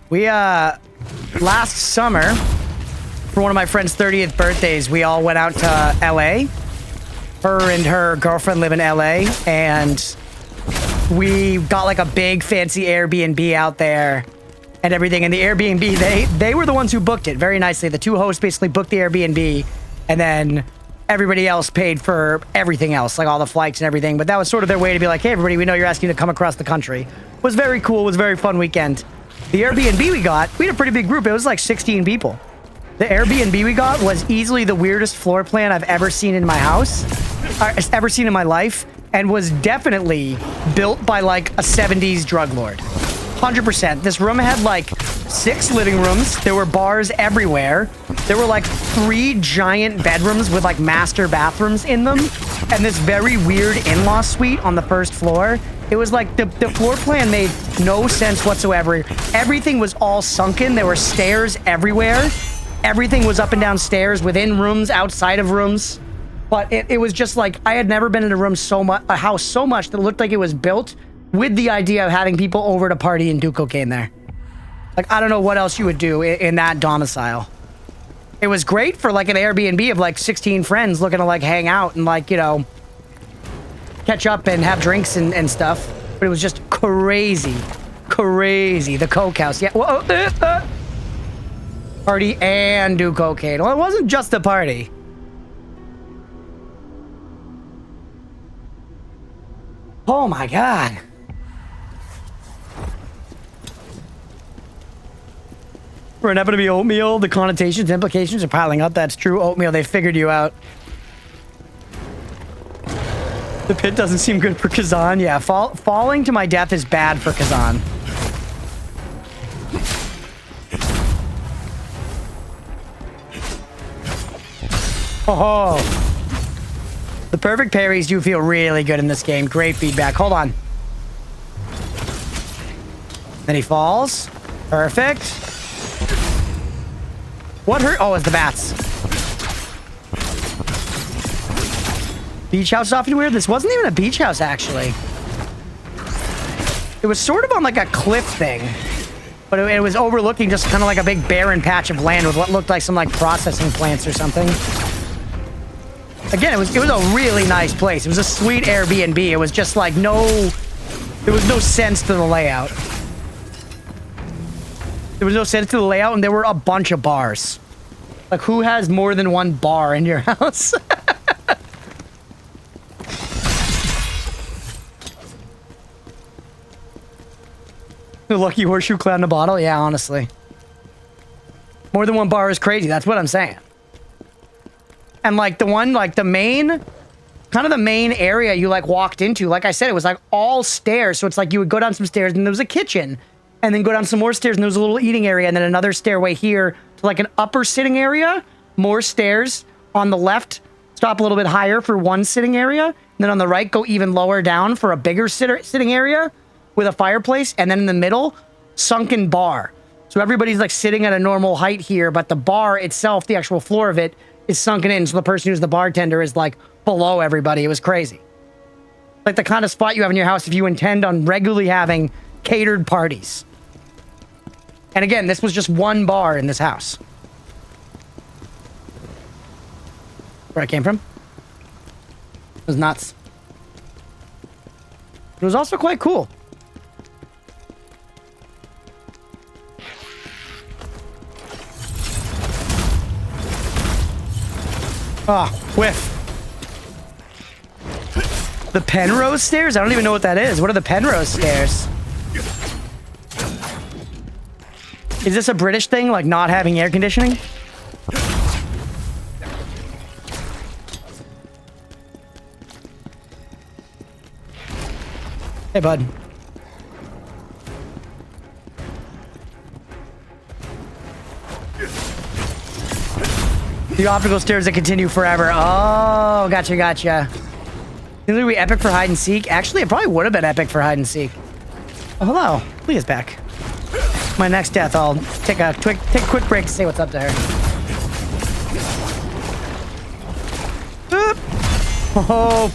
We, last summer, for one of my friend's 30th birthdays, we all went out to LA. Her and her girlfriend live in LA, and we got like a big fancy Airbnb out there and everything. And the Airbnb, they were the ones who booked it very nicely. The 2 hosts basically booked the Airbnb, and then everybody else paid for everything else, like all the flights and everything. But that was sort of their way to be like, hey, everybody, we know you're asking to come across the country. It was very cool. It was a very fun weekend. The Airbnb we had a pretty big group. It was like 16 people. The Airbnb we got was easily the weirdest floor plan I've ever seen in my house, ever seen in my life, and was definitely built by like a 70s drug lord. 100%. This room had like 6 living rooms. There were bars everywhere. There were like 3 giant bedrooms with like master bathrooms in them, and this very weird in-law suite on the first floor. It was like the floor plan made no sense whatsoever. Everything was all sunken. There were stairs everywhere. everything was up and down stairs, within rooms, outside of rooms. But it was just like, I had never been in a house so much that looked like it was built with the idea of having people over to party and do cocaine there. Like, I don't know what else you would do in that domicile. It was great for like an Airbnb of like 16 friends looking to like hang out and like, you know, catch up and have drinks and stuff. But it was just crazy. Crazy. The coke house. Yeah. Party and do cocaine. Well, it wasn't just a party. Oh my god. For an happen to be oatmeal, the connotations, implications are piling up. That's true. Oatmeal, they figured you out. The pit doesn't seem good for Khazan. Yeah, falling to my death is bad for Khazan. Oh, the perfect parries do feel really good in this game. Great feedback. Hold on. Then he falls. Perfect. What hurt? Oh, it's the bats. Beach house is often weird. This wasn't even a beach house, actually. It was sort of on like a cliff thing. But it was overlooking just kind of like a big barren patch of land with what looked like some like processing plants or something. Again, it was a really nice place. It was a sweet Airbnb. It was just like there was no sense to the layout. There was no sense to the layout, and there were a bunch of bars. Like, who has more than one bar in your house? The lucky horseshoe cloud in a bottle? Yeah, honestly. More than one bar is crazy. That's what I'm saying. And like the one, like the main, kind of the main area you like walked into, like I said, it was like all stairs. So it's like you would go down some stairs and there was a kitchen, and then go down some more stairs and there was a little eating area, and then another stairway here to like an upper sitting area, more stairs on the left, stop a little bit higher for one sitting area, and then on the right, go even lower down for a bigger sitting area with a fireplace, and then in the middle, sunken bar. So everybody's like sitting at a normal height here, but the bar itself, the actual floor of it, is sunken in, so the person who's the bartender is like below everybody. It was crazy. Like the kind of spot you have in your house if you intend on regularly having catered parties. And again, this was just one bar in this house. Where I came from. It was nuts. It was also quite cool. Ah, whiff. The Penrose stairs? I don't even know what that is. What are the Penrose stairs? Is this a British thing, like not having air conditioning? Hey, bud. The optical stairs that continue forever. Oh, gotcha, gotcha. Think it would be epic for hide and seek? Actually, it probably would have been epic for hide and seek. Oh, hello. Leah's back. My next death, I'll take a quick break to say what's up to her. Oop. Oh.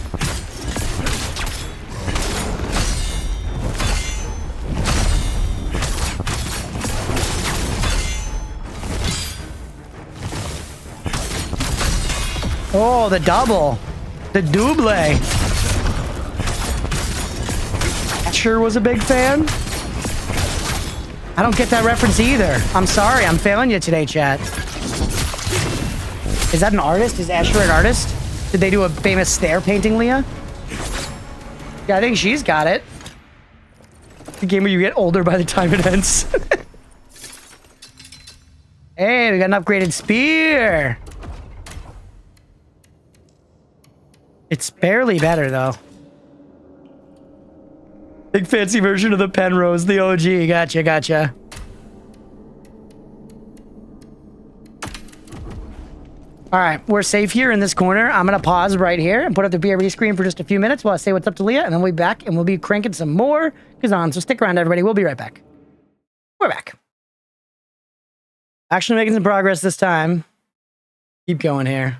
Oh, the double. The double. Sure was a big fan. I don't get that reference either. I'm sorry, I'm failing you today, chat. Is that an artist? Is Asher an artist? Did they do a famous stair painting, Leah? Yeah, I think she's got it. The game where you get older by the time it ends. Hey, we got an upgraded spear. It's barely better, though. Big fancy version of the Penrose, the OG. Gotcha, gotcha. All right, we're safe here in this corner. I'm going to pause right here and put up the BRB screen for just a few minutes while I say what's up to Leah, and then we'll be back, and we'll be cranking some more Khazan. So stick around, everybody. We'll be right back. We're back. Actually making some progress this time. Keep going here.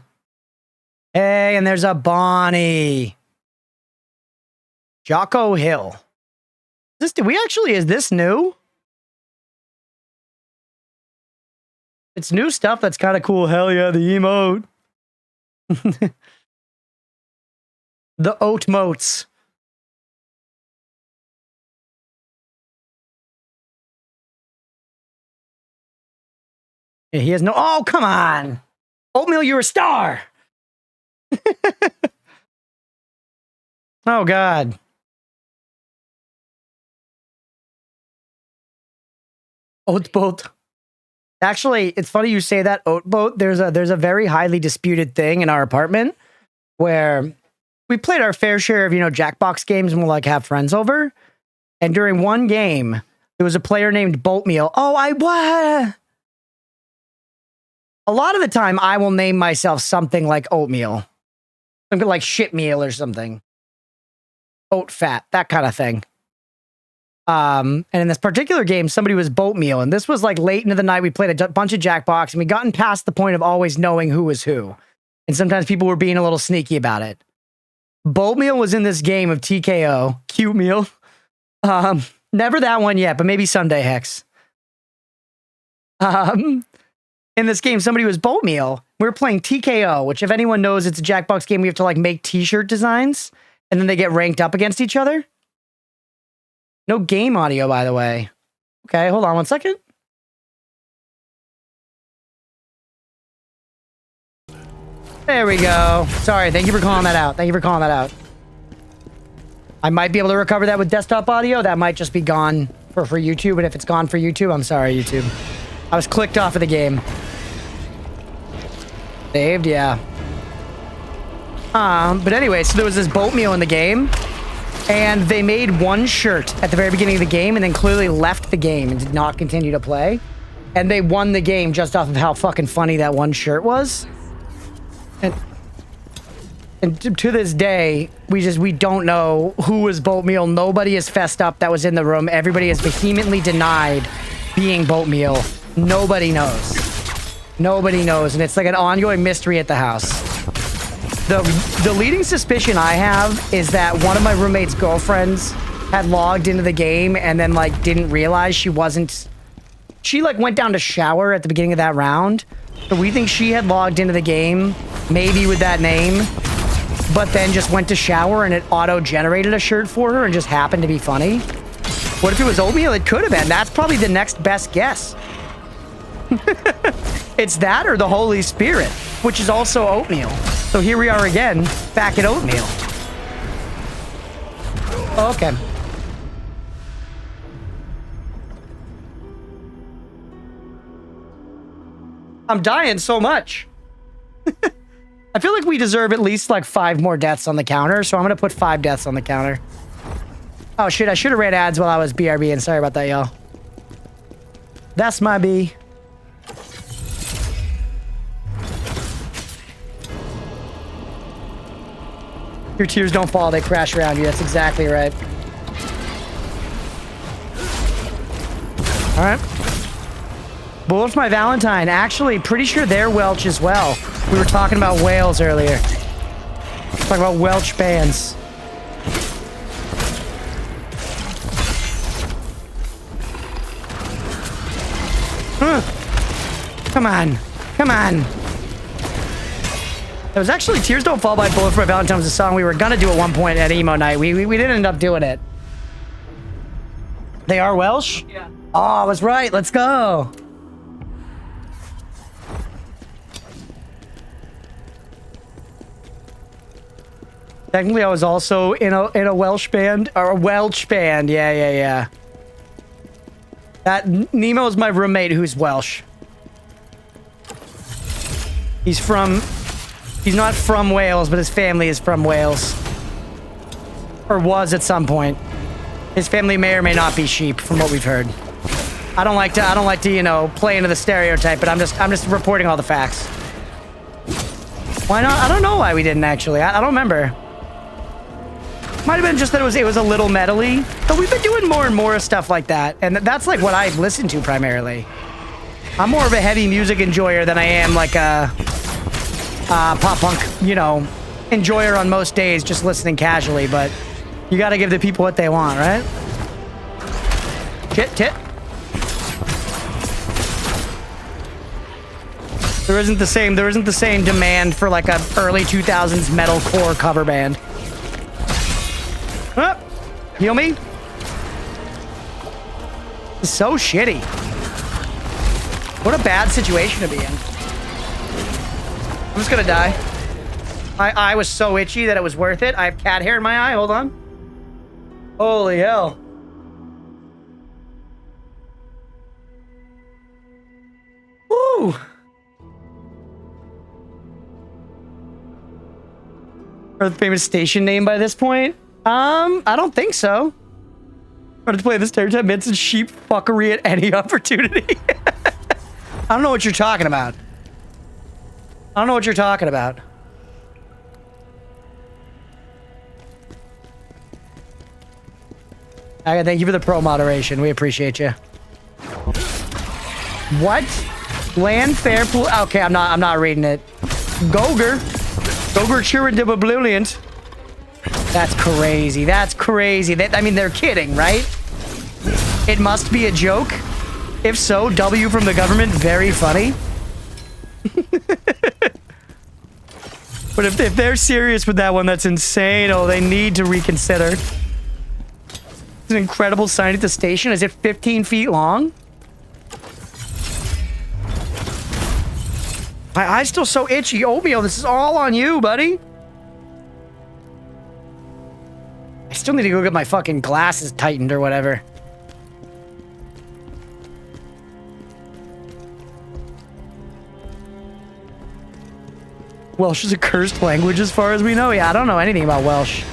Hey, and there's a Bonnie. Jocko Hill. Is this new? It's new stuff that's kind of cool. Hell yeah, the emote. The oat motes. He has no... Oh, come on. Oatmeal, you're a star. Oh, God. Oat boat. Actually, it's funny you say that, oat boat. There's a very highly disputed thing in our apartment where we played our fair share of, Jackbox games and we'll like have friends over. And during one game, there was a player named Boatmeal. Oh, what? A lot of the time, I will name myself something like oatmeal. Something like shit meal or something. Oat fat, that kind of thing. And in this particular game, somebody was Boatmeal. And this was like late into the night. We played a bunch of Jackbox and we gotten past the point of always knowing who was who. And sometimes people were being a little sneaky about it. Boatmeal was in this game of TKO. Cute meal. Never that one yet, but maybe someday, Hex. In this game, somebody was Boatmeal. We were playing TKO, which if anyone knows, it's a Jackbox game. We have to like make t-shirt designs and then they get ranked up against each other. No game audio, by the way. Okay, hold on one second. There we go. Sorry, thank you for calling that out. Thank you for calling that out. I might be able to recover that with desktop audio. That might just be gone for YouTube. And if it's gone for YouTube, I'm sorry, YouTube. I was clicked off of the game. Saved, yeah. But anyway, so there was this Boatmeal in the game. And they made one shirt at the very beginning of the game and then clearly left the game and did not continue to play. And they won the game just off of how fucking funny that one shirt was. And to this day, we don't know who was Boatmeal. Nobody is fessed up that was in the room. Everybody has vehemently denied being Boatmeal. Nobody knows. Nobody knows. And it's like an ongoing mystery at the house. The leading suspicion I have is that one of my roommate's girlfriends had logged into the game and then like didn't realize she wasn't... She like went down to shower at the beginning of that round. So we think she had logged into the game, maybe with that name, but then just went to shower and it auto-generated a shirt for her and just happened to be funny. What if it was Oatmeal? It could have been. That's probably the next best guess. It's that or the Holy Spirit, which is also Oatmeal. So here we are again, back at Oatmeal. Oh, okay. I'm dying so much. I feel like we deserve at least like 5 more deaths on the counter, so I'm gonna put 5 deaths on the counter. Oh shit, I should have read ads while I was BRBing. Sorry about that, y'all. That's my B. Your tears don't fall, they crash around you. That's exactly right. Alright. Bullet for my Valentine. Actually, pretty sure they're Welsh as well. We were talking about Wales earlier. Talking about Welsh bands. Come on. Come on. It was actually Tears Don't Fall by Bullet for My Valentine was a song we were gonna do at one point at emo night. We didn't end up doing it. They are Welsh? Yeah. Oh, I was right. Let's go. Technically, I was also in a Welsh band or a Welsh band. Yeah. That Nemo's my roommate who's Welsh. He's not from Wales, but his family is from Wales. Or was at some point. His family may or may not be sheep, from what we've heard. I don't like to, you know, play into the stereotype, but I'm just reporting all the facts. Why not? I don't know why we didn't actually. I don't remember. Might have been just that it was a little metally. But we've been doing more and more stuff like that, and that's like what I listen to primarily. I'm more of a heavy music enjoyer than I am like a pop punk, you know, enjoyer on most days, just listening casually, but you gotta give the people what they want, right? Shit, tit. There isn't the same demand for like a early 2000s metalcore cover band. Ah, heal me. It's so shitty. What a bad situation to be in. I'm just gonna die. My eye was so itchy that it was worth it. I have cat hair in my eye. Hold on. Holy hell. Woo! Or the famous station name by this point? I don't think so. I'm to play the stereotype myths and sheep fuckery at any opportunity. I don't know what you're talking about. I don't know what you're talking about. Okay, thank you for the pro moderation. We appreciate you. What? Land fair pool? Okay, I'm not reading it. Gogre. Gogre Chirindibba Brilliant. That's crazy. That's crazy. I mean, they're kidding, right? It must be a joke. If so, W from the government, very funny. But if they're serious with that one, that's insane. Oh, they need to reconsider. It's an incredible sign at the station. Is it 15 feet long? My eye's still so itchy. Oatmeal, this is all on you, buddy. I still need to go get my fucking glasses tightened or whatever. Welsh is a cursed language as far as we know. Yeah, I don't know anything about Welsh.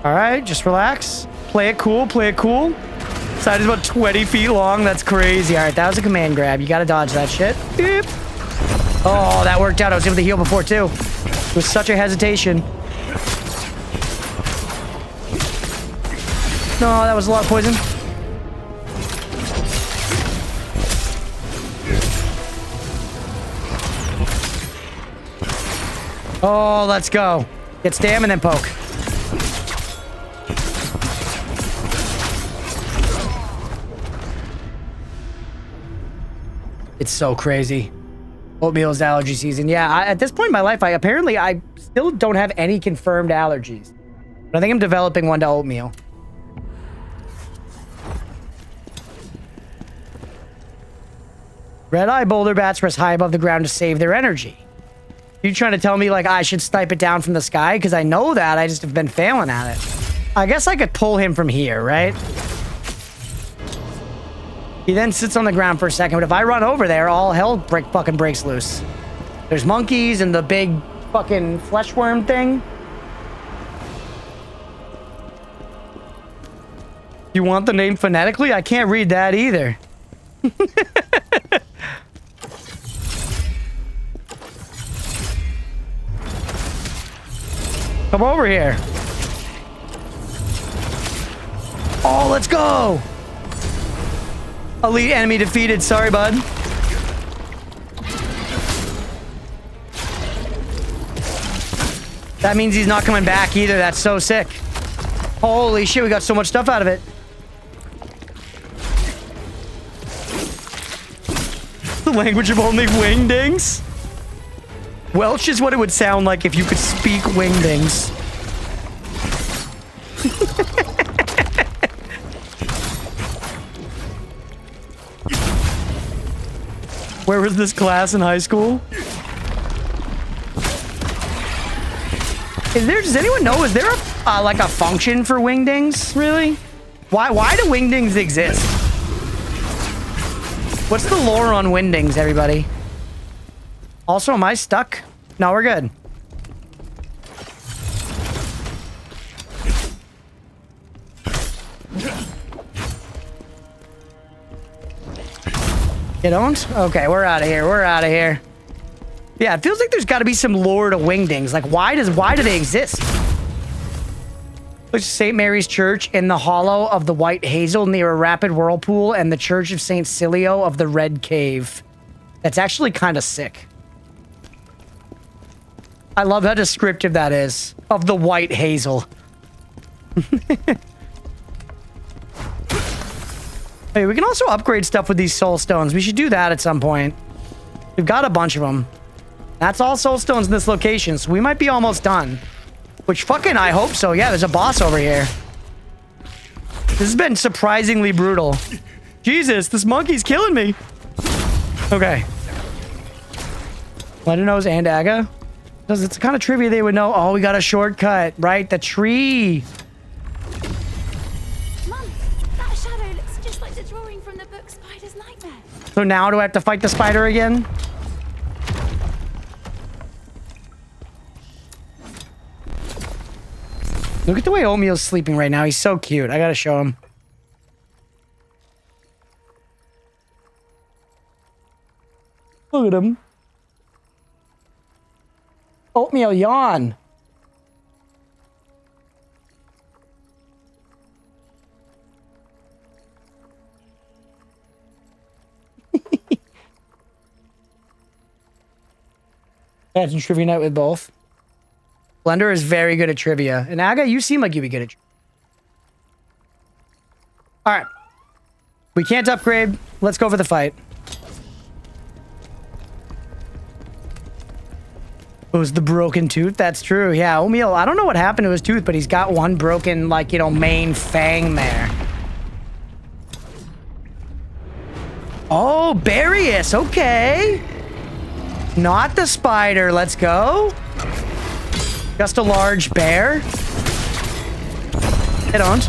All right, just relax. Play it cool, play it cool. Side is about 20 feet long. That's crazy. All right, that was a command grab. You got to dodge that shit. Beep. Oh, that worked out. I was able to heal before, too. It was such a hesitation. No, that was a lot of poison. Oh, let's go. Get stam and then poke. It's so crazy. Oatmeal's allergy season. Yeah, at this point in my life, I still don't have any confirmed allergies. But I think I'm developing one to oatmeal. Red-eye boulder bats rest high above the ground to save their energy. You trying to tell me, like, I should snipe it down from the sky? Because I know that. I just have been failing at it. I guess I could pull him from here, right? He then sits on the ground for a second, but if I run over there, all hell fucking breaks loose. There's monkeys and the big fucking flesh worm thing. You want the name phonetically? I can't read that either. Come over here. Oh, let's go. Elite enemy defeated. Sorry, bud. That means he's not coming back either. That's so sick. Holy shit, we got so much stuff out of it. The language of only wingdings? Welsh is what it would sound like if you could speak wingdings. Where was this class in high school? Does anyone know, is there a, like a function for wingdings, really? Why do wingdings exist? What's the lore on wingdings, everybody? Also, am I stuck? No, we're good. You don't? Okay, we're out of here. We're out of here. Yeah, it feels like there's got to be some lore to wingdings. Like, why do they exist? Which St. Mary's Church in the hollow of the White Hazel near a rapid whirlpool, and the Church of St. Cilio of the Red Cave. That's actually kind of sick. I love how descriptive that is of the White Hazel. Hey, we can also upgrade stuff with these soul stones. We should do that at some point. We've got a bunch of them. That's all soul stones in this location, so we might be almost done. Which fucking I hope so. Yeah, there's a boss over here. This has been surprisingly brutal. Jesus, this monkey's killing me. Okay. Lendernos and Aga. Because it's the kind of trivia they would know. Oh, we got a shortcut, right? The tree. Mum, that shadow looks just like the drawing from the book Spider's Nightmare. So now do I have to fight the spider again? Look at the way Oatmeal's sleeping right now. He's so cute. I gotta show him. Look at him. Oatmeal, yawn. That's a trivia night with both. Blender is very good at trivia. And Aga, you seem like you'd be good at trivia. Alright. We can't upgrade. Let's go for the fight. It was the broken tooth. That's true. Yeah, Oatmeal, I don't know what happened to his tooth, but he's got one broken, like, you know, main fang there. Oh, Barius. Okay. Not the spider. Let's go. Just a large bear. Hit on.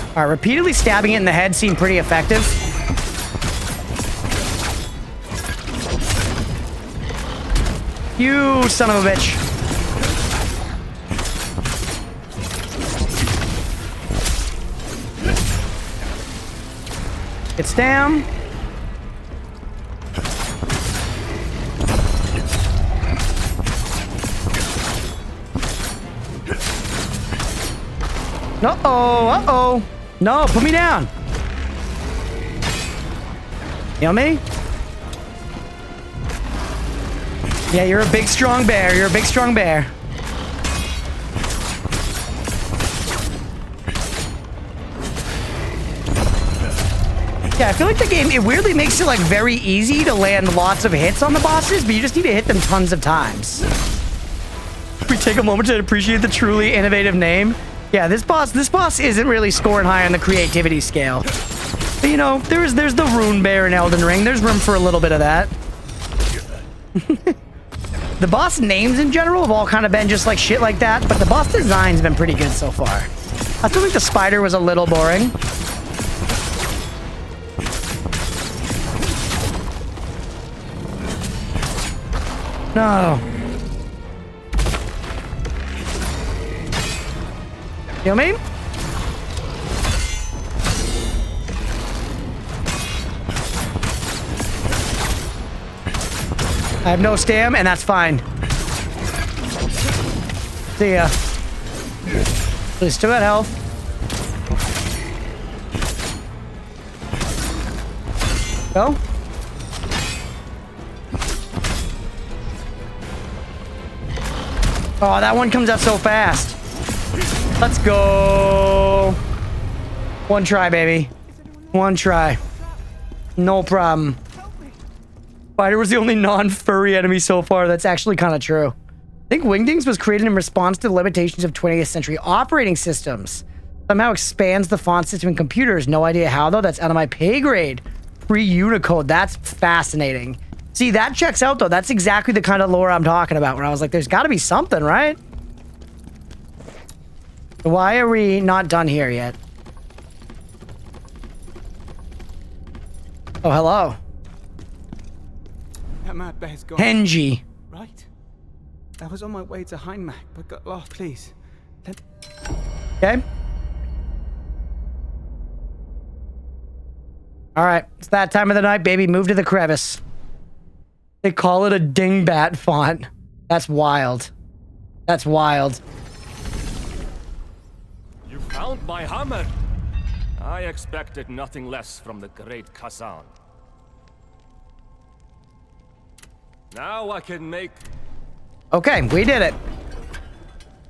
All right, repeatedly stabbing it in the head seemed pretty effective. You son of a bitch. It's down. Uh-oh, uh-oh. No, put me down. You know me? Yeah, you're a big, strong bear. You're a big, strong bear. Yeah, I feel like the game, it weirdly makes it, like, very easy to land lots of hits on the bosses, but you just need to hit them tons of times. We take a moment to appreciate the truly innovative name. Yeah, this boss isn't really scoring high on the creativity scale. But, you know, there's the Rune Bear in Elden Ring. There's room for a little bit of that. The boss names in general have all kind of been just like shit like that, but the boss design's been pretty good so far. I feel like the spider was a little boring. No. You know what I mean? I have no stam, and that's fine. See ya. Please still got health. Go. Oh, that one comes out so fast. Let's go. One try, baby. One try. No problem. Spider was the only non-furry enemy so far. That's actually kind of true. I think Wingdings was created in response to the limitations of 20th century operating systems. Somehow expands the font system in computers. No idea how, though. That's out of my pay grade. Pre-Unicode. That's fascinating. See, that checks out, though. That's exactly the kind of lore I'm talking about, where I was like, there's got to be something, right? Why are we not done here yet? Oh, hello. That mad bear's gone. Henji. Right? I was on my way to Heinmach, but got lost. Please. Okay. All right, it's that time of the night, baby. Move to the crevice. They call it a dingbat font. That's wild. That's wild. You found my hammer. I expected nothing less from the great Khazan. Now I can make... Okay, we did it.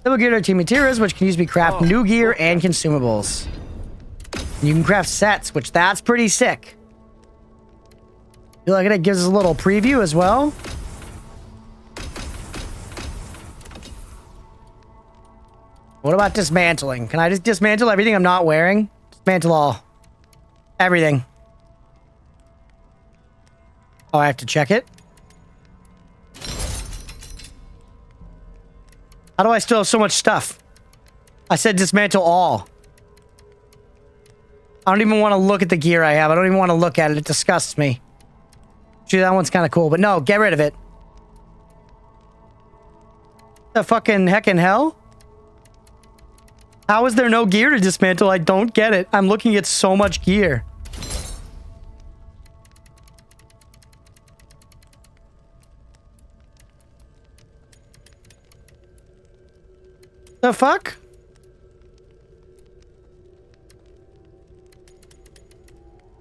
Double gear team materials, which can use to be craft new gear and consumables. You can craft sets, which that's pretty sick. Feel like it gives us a little preview as well. What about dismantling? Can I just dismantle everything I'm not wearing? Dismantle all. Everything. Oh, I have to check it. How do I still have so much stuff? I said dismantle all. I don't even want to look at the gear I have. I don't even want to look at it. It disgusts me. Gee, that one's kind of cool, but no, get rid of it. The fucking heckin' hell? How is there no gear to dismantle? I don't get it. I'm looking at so much gear. The fuck?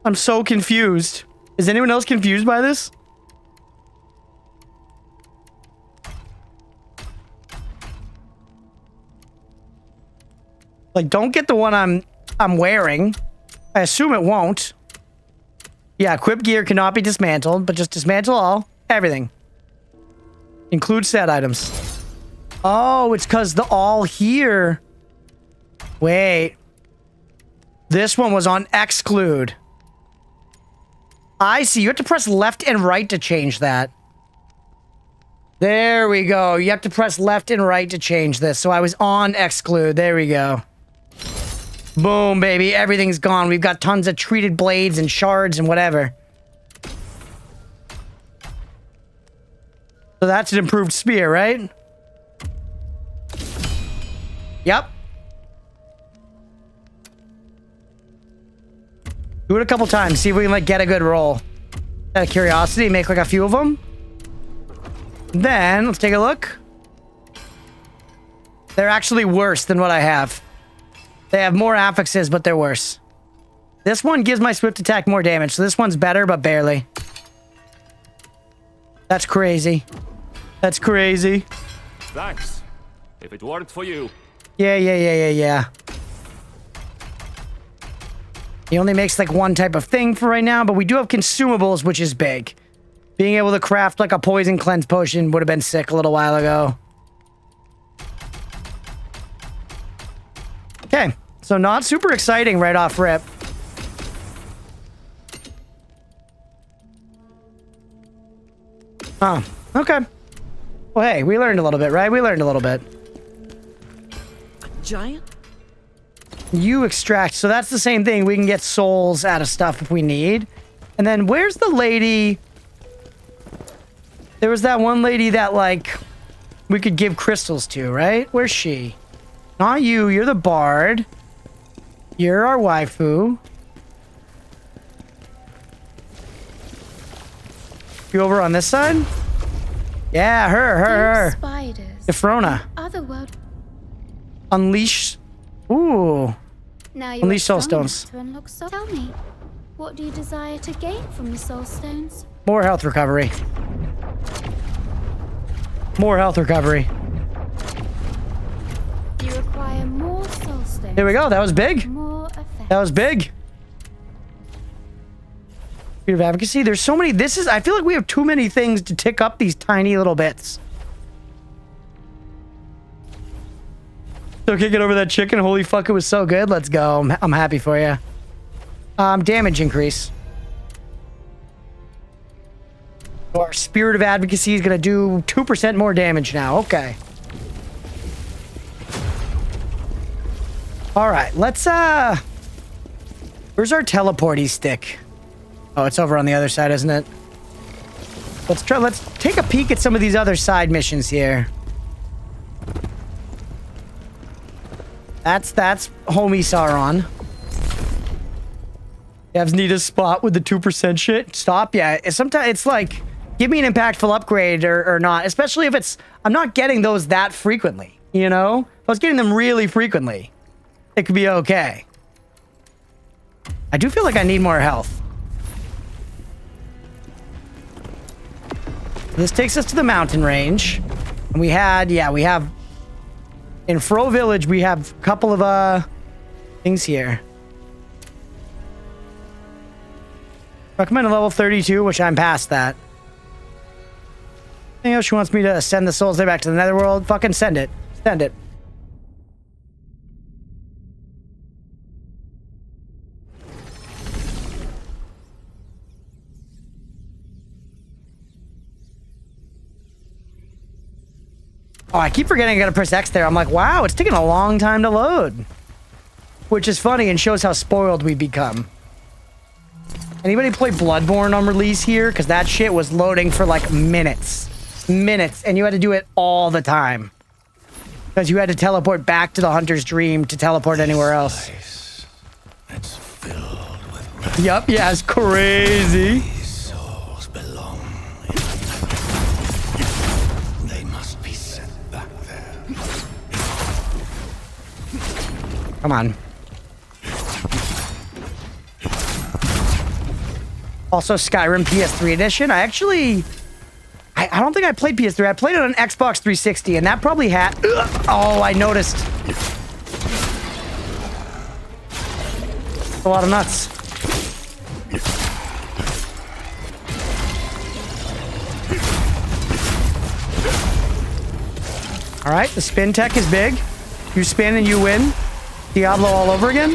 I'm so confused. Is anyone else confused by this? Like, don't get the one I'm wearing. I assume it won't. Yeah, equip gear cannot be dismantled, but just dismantle all. Everything. Include set items. Oh, it's because the all here. Wait. This one was on exclude. I see. You have to press left and right to change that. There we go. You have to press left and right to change this. So I was on exclude. There we go. Boom, baby. Everything's gone. We've got tons of treated blades and shards and whatever. So that's an improved spear, right? Yep. Do it a couple times. See if we can, like, get a good roll. Out of curiosity, make, like, a few of them. Then, let's take a look. They're actually worse than what I have. They have more affixes, but they're worse. This one gives my swift attack more damage, so this one's better, but barely. That's crazy. That's crazy. Thanks. If it weren't for you... Yeah. He only makes like one type of thing for right now, but we do have consumables, which is big. Being able to craft like a poison cleanse potion would have been sick a little while ago. Okay, so not super exciting right off rip. Oh, okay. Well, hey, we learned a little bit, right? We learned a little bit. Giant? You extract. So that's the same thing. We can get souls out of stuff if we need. And then where's the lady? There was that one lady that, like, we could give crystals to, right? Where's she? Not you. You're the bard. You're our waifu. You over on this side? Yeah, her. Spiders. Defrona. Otherworld. Unleash. Ooh. Now Unleash soul stones. To unlock soul. Tell me, what do you desire to gain from the soul stones? More health recovery. More health recovery. You require more soul stones. There we go. That was big. More effect. That was big. Speed of advocacy. There's so many. I feel like we have too many things to tick up these tiny little bits. Still kicking over that chicken. Holy fuck, it was so good. Let's go. I'm happy for you. Damage increase. Our Spirit of Advocacy is going to do 2% more damage now. Okay. All right, let's, where's our teleporty stick? Oh, it's over on the other side, isn't it? Let's take a peek at some of these other side missions here. That's homie Sauron. Devs need a spot with the 2% shit. Stop. Yeah. Sometimes it's like, give me an impactful upgrade or not. Especially if it's, I'm not getting those that frequently. You know? If I was getting them really frequently, it could be okay. I do feel like I need more health. This takes us to the mountain range. And we had, yeah, we have... In Fro Village, we have a couple of, things here. Recommend a level 32, which I'm past that. You know, she wants me to send the souls there back to the netherworld. Fucking send it. Send it. Oh, I keep forgetting I gotta press X there. I'm like, wow, it's taking a long time to load. Which is funny and shows how spoiled we've become. Anybody play Bloodborne on release here? Because that shit was loading for like minutes. Minutes. And you had to do it all the time. Because you had to teleport back to the Hunter's Dream to teleport anywhere else. It's filled with... Yup, yeah, it's crazy. These souls belong. They must be sent back there. Come on. Also, Skyrim PS3 edition. I actually... I don't think I played PS3. I played it on Xbox 360, and that probably had... Oh, I noticed. A lot of nuts. All right, the spin tech is big. You spin and you win. Diablo all over again.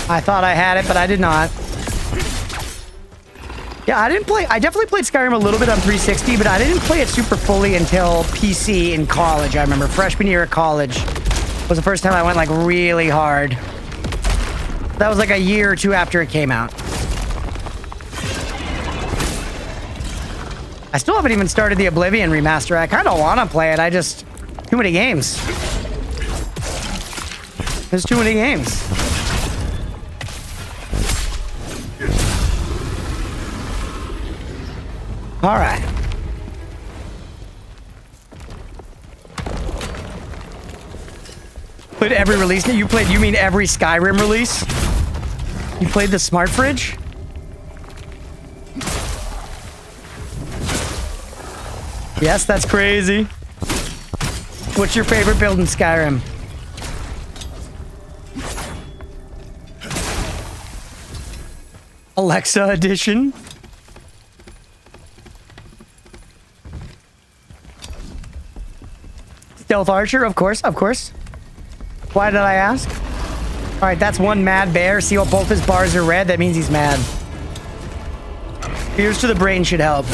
I thought I had it, but I did not. Yeah, I didn't play... I definitely played Skyrim a little bit on 360, but I didn't play it super fully until PC in college. I remember freshman year of college was the first time I went like really hard. That was like a year or two after it came out. I still haven't even started the Oblivion remaster. I kind of want to play it. I just... Too many games. There's too many games. All right. Played every release. You played, you mean every Skyrim release? You played the Smart Fridge? Yes, that's crazy. What's your favorite build in Skyrim? Alexa edition? Stealth Archer, of course, of course. Why did I ask? All right, that's one mad bear. See how both his bars are red? That means he's mad. Ears to the brain should help.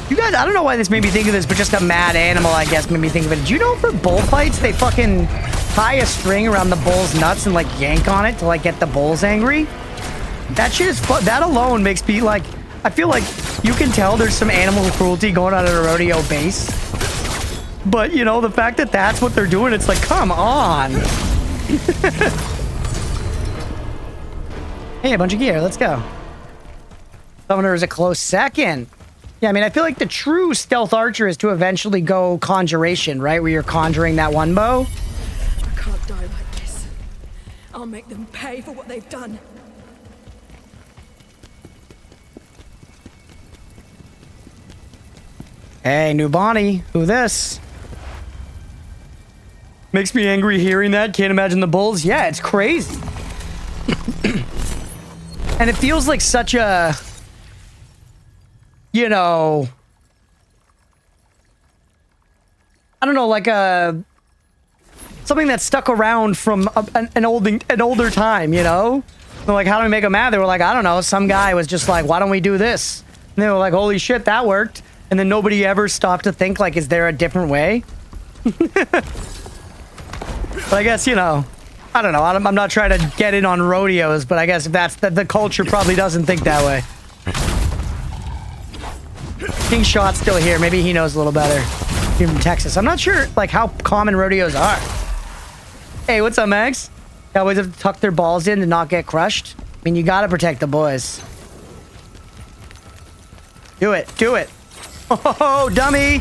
You guys, I don't know why this made me think of this, but just a mad animal, I guess, made me think of it. Did you know for bullfights, they fucking tie a string around the bull's nuts and, like, yank on it to, like, get the bulls angry? That shit is that alone makes me, like... I feel like you can tell there's some animal cruelty going on at a rodeo base. But, you know, the fact that that's what they're doing, it's like, come on. Hey, a bunch of gear. Let's go. Summoner is a close second. Yeah, I mean, I feel like the true stealth archer is to eventually go conjuration, right? Where you're conjuring that one bow. I can't die like this. I'll make them pay for what they've done. Hey, new Bonnie. Who this? Makes me angry hearing that. Can't imagine the bulls. Yeah, it's crazy. And it feels like such a... You know... I don't know, like a... Something that stuck around from an older time, you know? They're like, how do we make them mad? They were like, I don't know. Some guy was just like, why don't we do this? And they were like, holy shit, that worked. And then nobody ever stopped to think, like, is there a different way? But I guess, you know, I don't know. I'm not trying to get in on rodeos, but I guess if that's the culture probably doesn't think that way. King Shot's still here. Maybe he knows a little better. Here from Texas. I'm not sure, like, how common rodeos are. Hey, what's up, Max? They always have to tuck their balls in to not get crushed. I mean, you gotta protect the boys. Do it. Do it. Oh, dummy.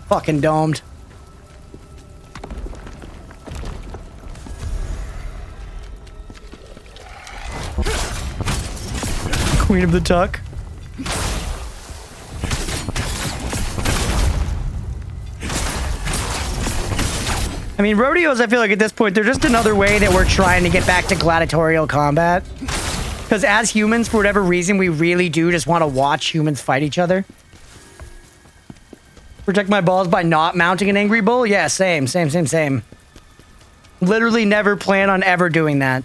Fucking domed. Queen of the tuck. I mean, rodeos, I feel like at this point, they're just another way that we're trying to get back to gladiatorial combat. Because as humans, for whatever reason, we really do just want to watch humans fight each other. Protect my balls by not mounting an angry bull? Yeah, same. Literally never plan on ever doing that.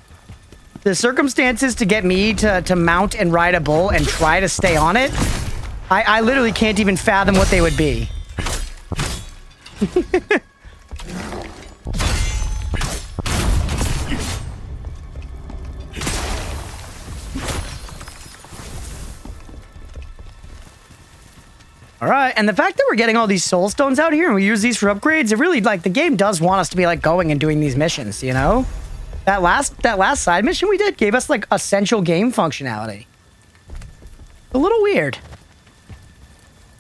The circumstances to get me to mount and ride a bull and try to stay on it, I literally can't even fathom what they would be. All right, and the fact that we're getting all these soul stones out here and we use these for upgrades, it really, like, the game does want us to be, like, going and doing these missions, you know? That last side mission we did gave us, like, essential game functionality. A little weird.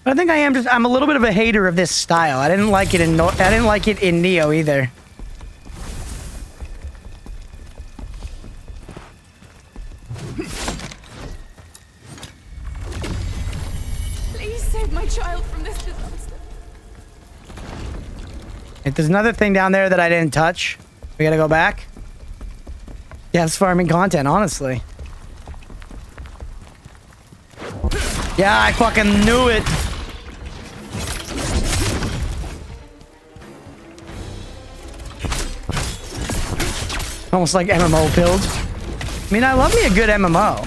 But I think I'm a little bit of a hater of this style. I didn't like it in Neo either. Save my child from this disaster. If there's another thing down there that I didn't touch, we gotta go back. Yeah, it's farming content, honestly. Yeah, I fucking knew it. Almost like MMO build. I mean, I love me a good MMO.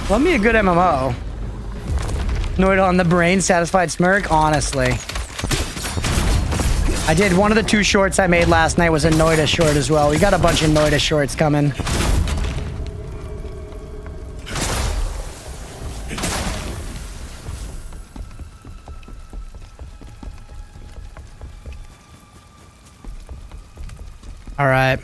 Love me a good MMO. Noid on the brain, satisfied smirk, honestly. I did one of the 2 shorts I made last night was a Noida short as well. We got a bunch of Noida shorts coming. All right.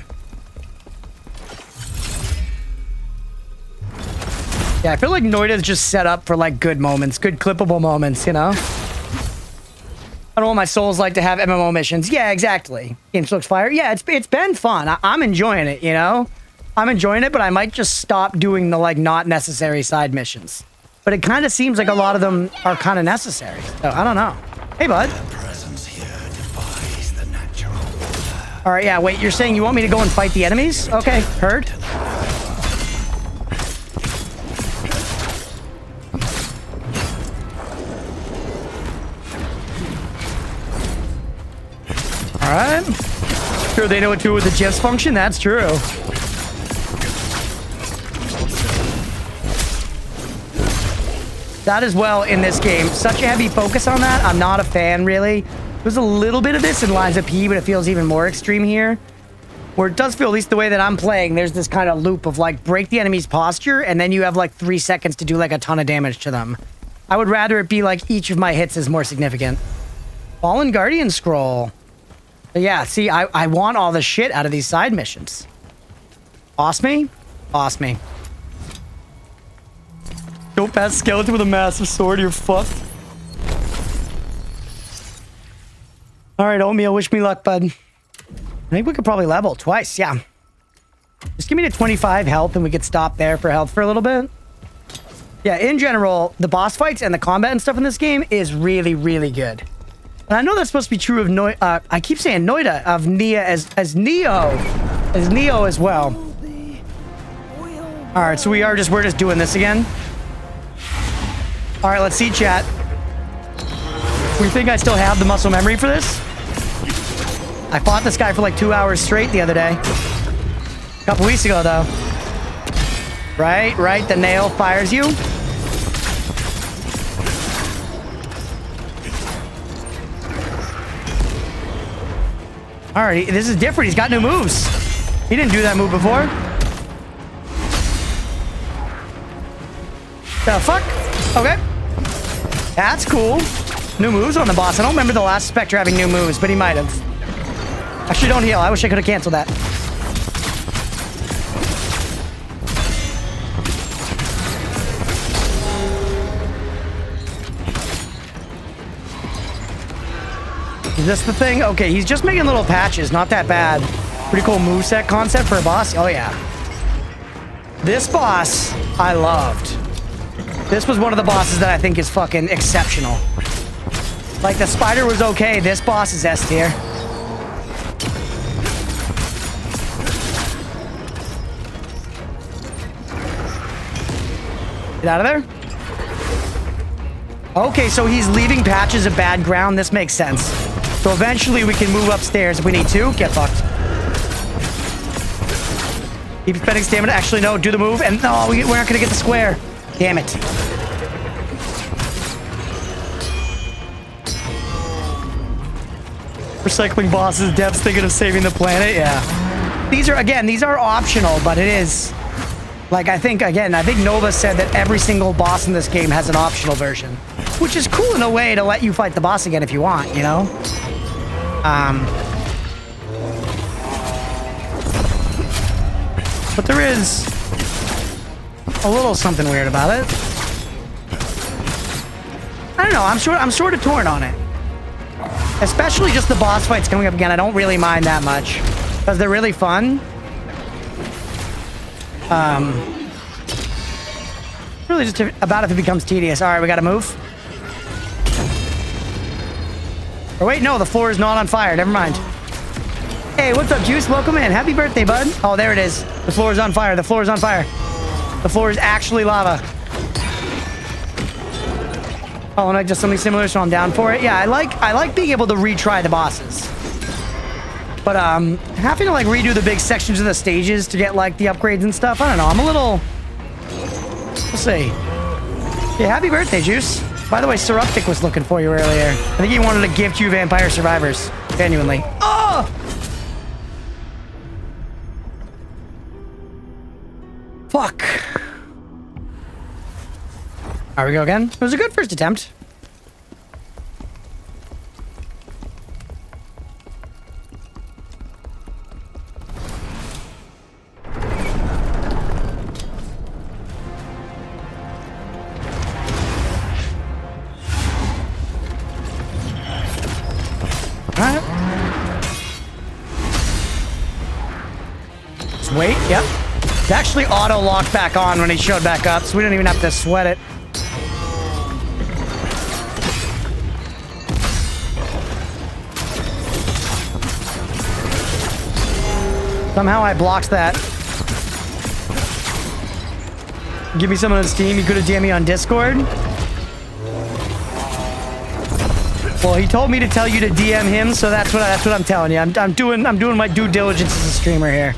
Yeah, I feel like Noida's just set up for, like, good moments, good clippable moments, you know? I don't want my souls like to have MMO missions. Yeah, exactly. Game looks fire. Yeah, it's been fun. I'm enjoying it, you know? I'm enjoying it, but I might just stop doing the, like, not necessary side missions. But it kind of seems like a lot of them are kind of necessary. So, I don't know. Hey, bud. Presence here defies the natural order. All right, yeah, wait, you're saying you want me to go and fight the enemies? Okay, heard. Alright. Sure, they know what to do with the GIFs function? That's true. That as well in this game. Such a heavy focus on that. I'm not a fan, really. There's a little bit of this in Lines of P, but it feels even more extreme here. Where it does feel, at least the way that I'm playing, there's this kind of loop of, like, break the enemy's posture, and then you have, like, 3 seconds to do, like, a ton of damage to them. I would rather it be, like, each of my hits is more significant. Fallen Guardian Scroll. Yeah, see, I want all the shit out of these side missions. Boss me? Boss me. Go past skeleton with a massive sword, you're fucked. Alright, Oatmeal, wish me luck, bud. I think we could probably level twice, yeah. Just give me to 25 health and we could stop there for health for a little bit. Yeah, in general, the boss fights and the combat and stuff in this game is really, really good. And I know that's supposed to be true of I keep saying Noida, of Nia as Neo as well. All right, so we're just doing this again. All right, let's see, chat. We think I still have the muscle memory for this? I fought this guy for like 2 hours straight the other day. A couple weeks ago, though. Right, the nail fires you. Alright, this is different. He's got new moves. He didn't do that move before. The fuck? Okay. That's cool. New moves on the boss. I don't remember the last Spectre having new moves, but he might have. Actually, don't heal. I wish I could have canceled that. Is this the thing? Okay, he's just making little patches. Not that bad. Pretty cool moveset concept for a boss. Oh, yeah. This boss, I loved. This was one of the bosses that I think is fucking exceptional. Like, the spider was okay. This boss is S tier. Get out of there. Okay, so he's leaving patches of bad ground. This makes sense. So eventually we can move upstairs if we need to. Get fucked. Keep spending stamina. Actually, no. Do the move. And no, we're not going to get the square. Damn it. Recycling bosses. Dev's thinking of saving the planet. Yeah. These are optional, but it is... Like, I think Nova said that every single boss in this game has an optional version. Which is cool in a way to let you fight the boss again if you want, you know? But there is a little something weird about it. I don't know, I'm sort of torn on it. Especially just the boss fights coming up again, I don't really mind that much. Because they're really fun. Really just about if it becomes tedious. Alright, we gotta move. Or wait, no, the floor is not on fire. Never mind. Hey, what's up, Juice? Welcome in. Happy birthday, bud. Oh, there it is. The floor is on fire. The floor is on fire. The floor is actually lava. Oh, and I just something similar, so I'm down for it. Yeah, I like being able to retry the bosses. But having to like redo the big sections of the stages to get like the upgrades and stuff, I don't know. I'm a little... We'll see. Yeah, happy birthday, Juice. By the way, Suruptic was looking for you earlier. I think he wanted to gift you Vampire Survivors. Genuinely. Oh! Fuck. There we go again. It was a good first attempt. Alright. Just wait. Yep. It's actually auto-locked back on when he showed back up, so we don't even have to sweat it. Somehow I blocked that. Give me some on Steam. You could have DM'd me on Discord. Well, he told me to tell you to DM him, so that's what I'm telling you. I'm doing my due diligence as a streamer here.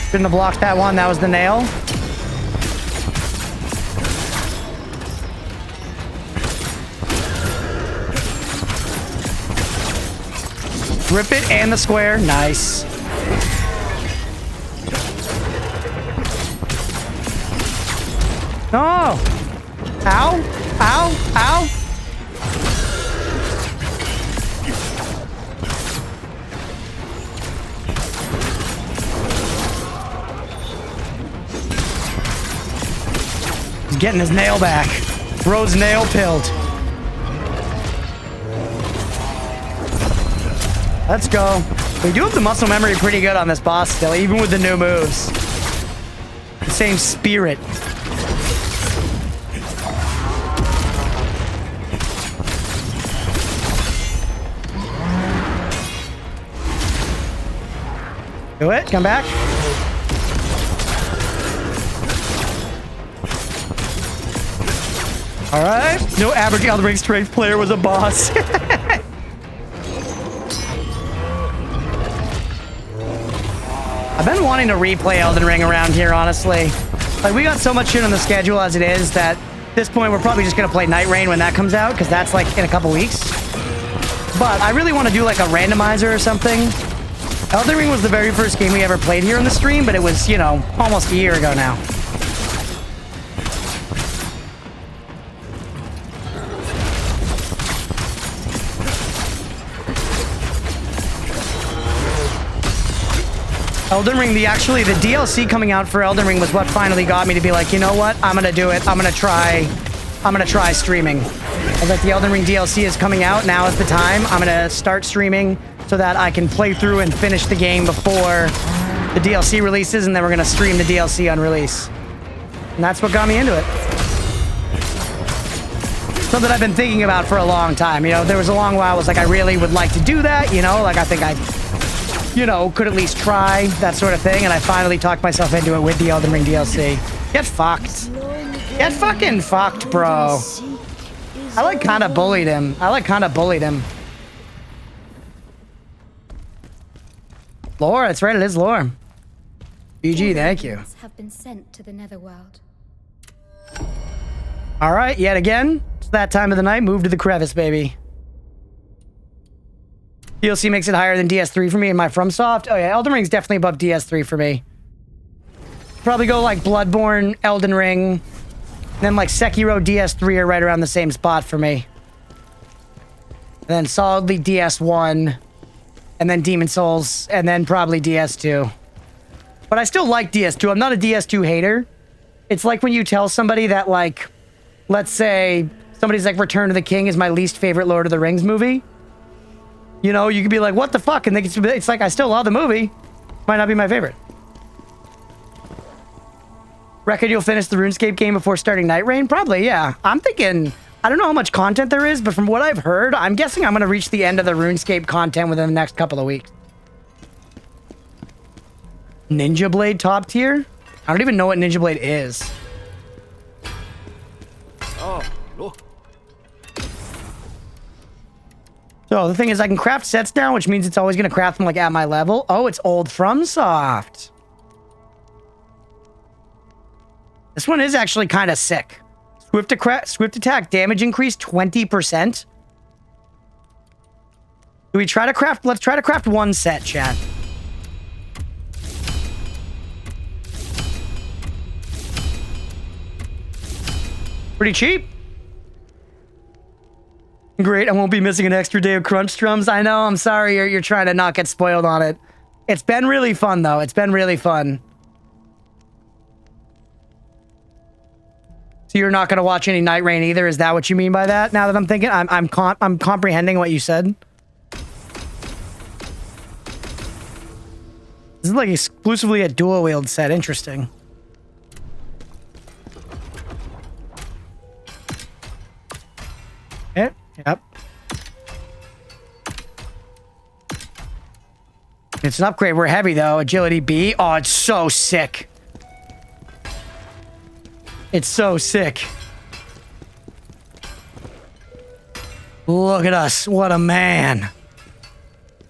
Shouldn't have blocked that one. That was the nail. Rip it and the square. Nice. No! Ow! Ow! Ow! He's getting his nail back. Bro's nail pilled. Let's go. We do have the muscle memory pretty good on this boss still, even with the new moves. The same spirit. Do it. Come back. All right. No average Elden Ring strength player was a boss. I've been wanting to replay Elden Ring around here, honestly. Like, we got so much shit on the schedule as it is that at this point we're probably just going to play Night Rain when that comes out, because that's like in a couple weeks. But I really want to do like a randomizer or something. Elden Ring was the very first game we ever played here on the stream, but it was, you know, almost a year ago now. Elden Ring, the DLC coming out for Elden Ring was what finally got me to be like, you know what? I'm gonna do it. I'm gonna try streaming. I was like, the Elden Ring DLC is coming out. Now is the time. I'm gonna start streaming so that I can play through and finish the game before the DLC releases, and then we're gonna stream the DLC on release. And that's what got me into it. Something I've been thinking about for a long time. You know, there was a long while I was like, I really would like to do that. You know, like I think I, you know, could at least try that sort of thing. And I finally talked myself into it with the Elden Ring DLC. Get fucked. Get fucking fucked, bro. I like kind of bullied him. Lore, that's right, it is lore. GG, thank you. Have been sent to the Netherworld. All right, yet again, it's that time of the night. Move to the crevice, baby. DLC makes it higher than DS3 for me in my FromSoft. Oh yeah, Elden Ring's definitely above DS3 for me. Probably go like Bloodborne, Elden Ring, and then like Sekiro, DS3 are right around the same spot for me. And then solidly DS1, and then Demon Souls, and then probably DS2. But I still like DS2. I'm not a DS2 hater. It's like when you tell somebody that, like, let's say somebody's like, Return of the King is my least favorite Lord of the Rings movie. You know, you could be like, what the fuck? And it's like, I still love the movie. Might not be my favorite. Reckon you'll finish the RuneScape game before starting Night Rain? Probably, yeah. I'm thinking, I don't know how much content there is, but from what I've heard, I'm guessing I'm going to reach the end of the RuneScape content within the next couple of weeks. Ninja Blade top tier? I don't even know what Ninja Blade is. Oh, look. So the thing is, I can craft sets now, which means it's always going to craft them like at my level. Oh, it's old FromSoft. This one is actually kind of sick. Swift attack damage increase 20%. Do we try to craft? Let's try to craft one set, chat. Pretty cheap. Great, I won't be missing an extra day of crunch strums. I know, I'm sorry you're trying to not get spoiled on it. It's been really fun, though. It's been really fun. So you're not going to watch any Night Rain either? Is that what you mean by that? Now that I'm thinking, I'm comprehending what you said. This is like exclusively a dual wield set. Interesting. Yep. It's an upgrade. We're heavy, though. Agility B. Oh, it's so sick. It's so sick. Look at us. What a man.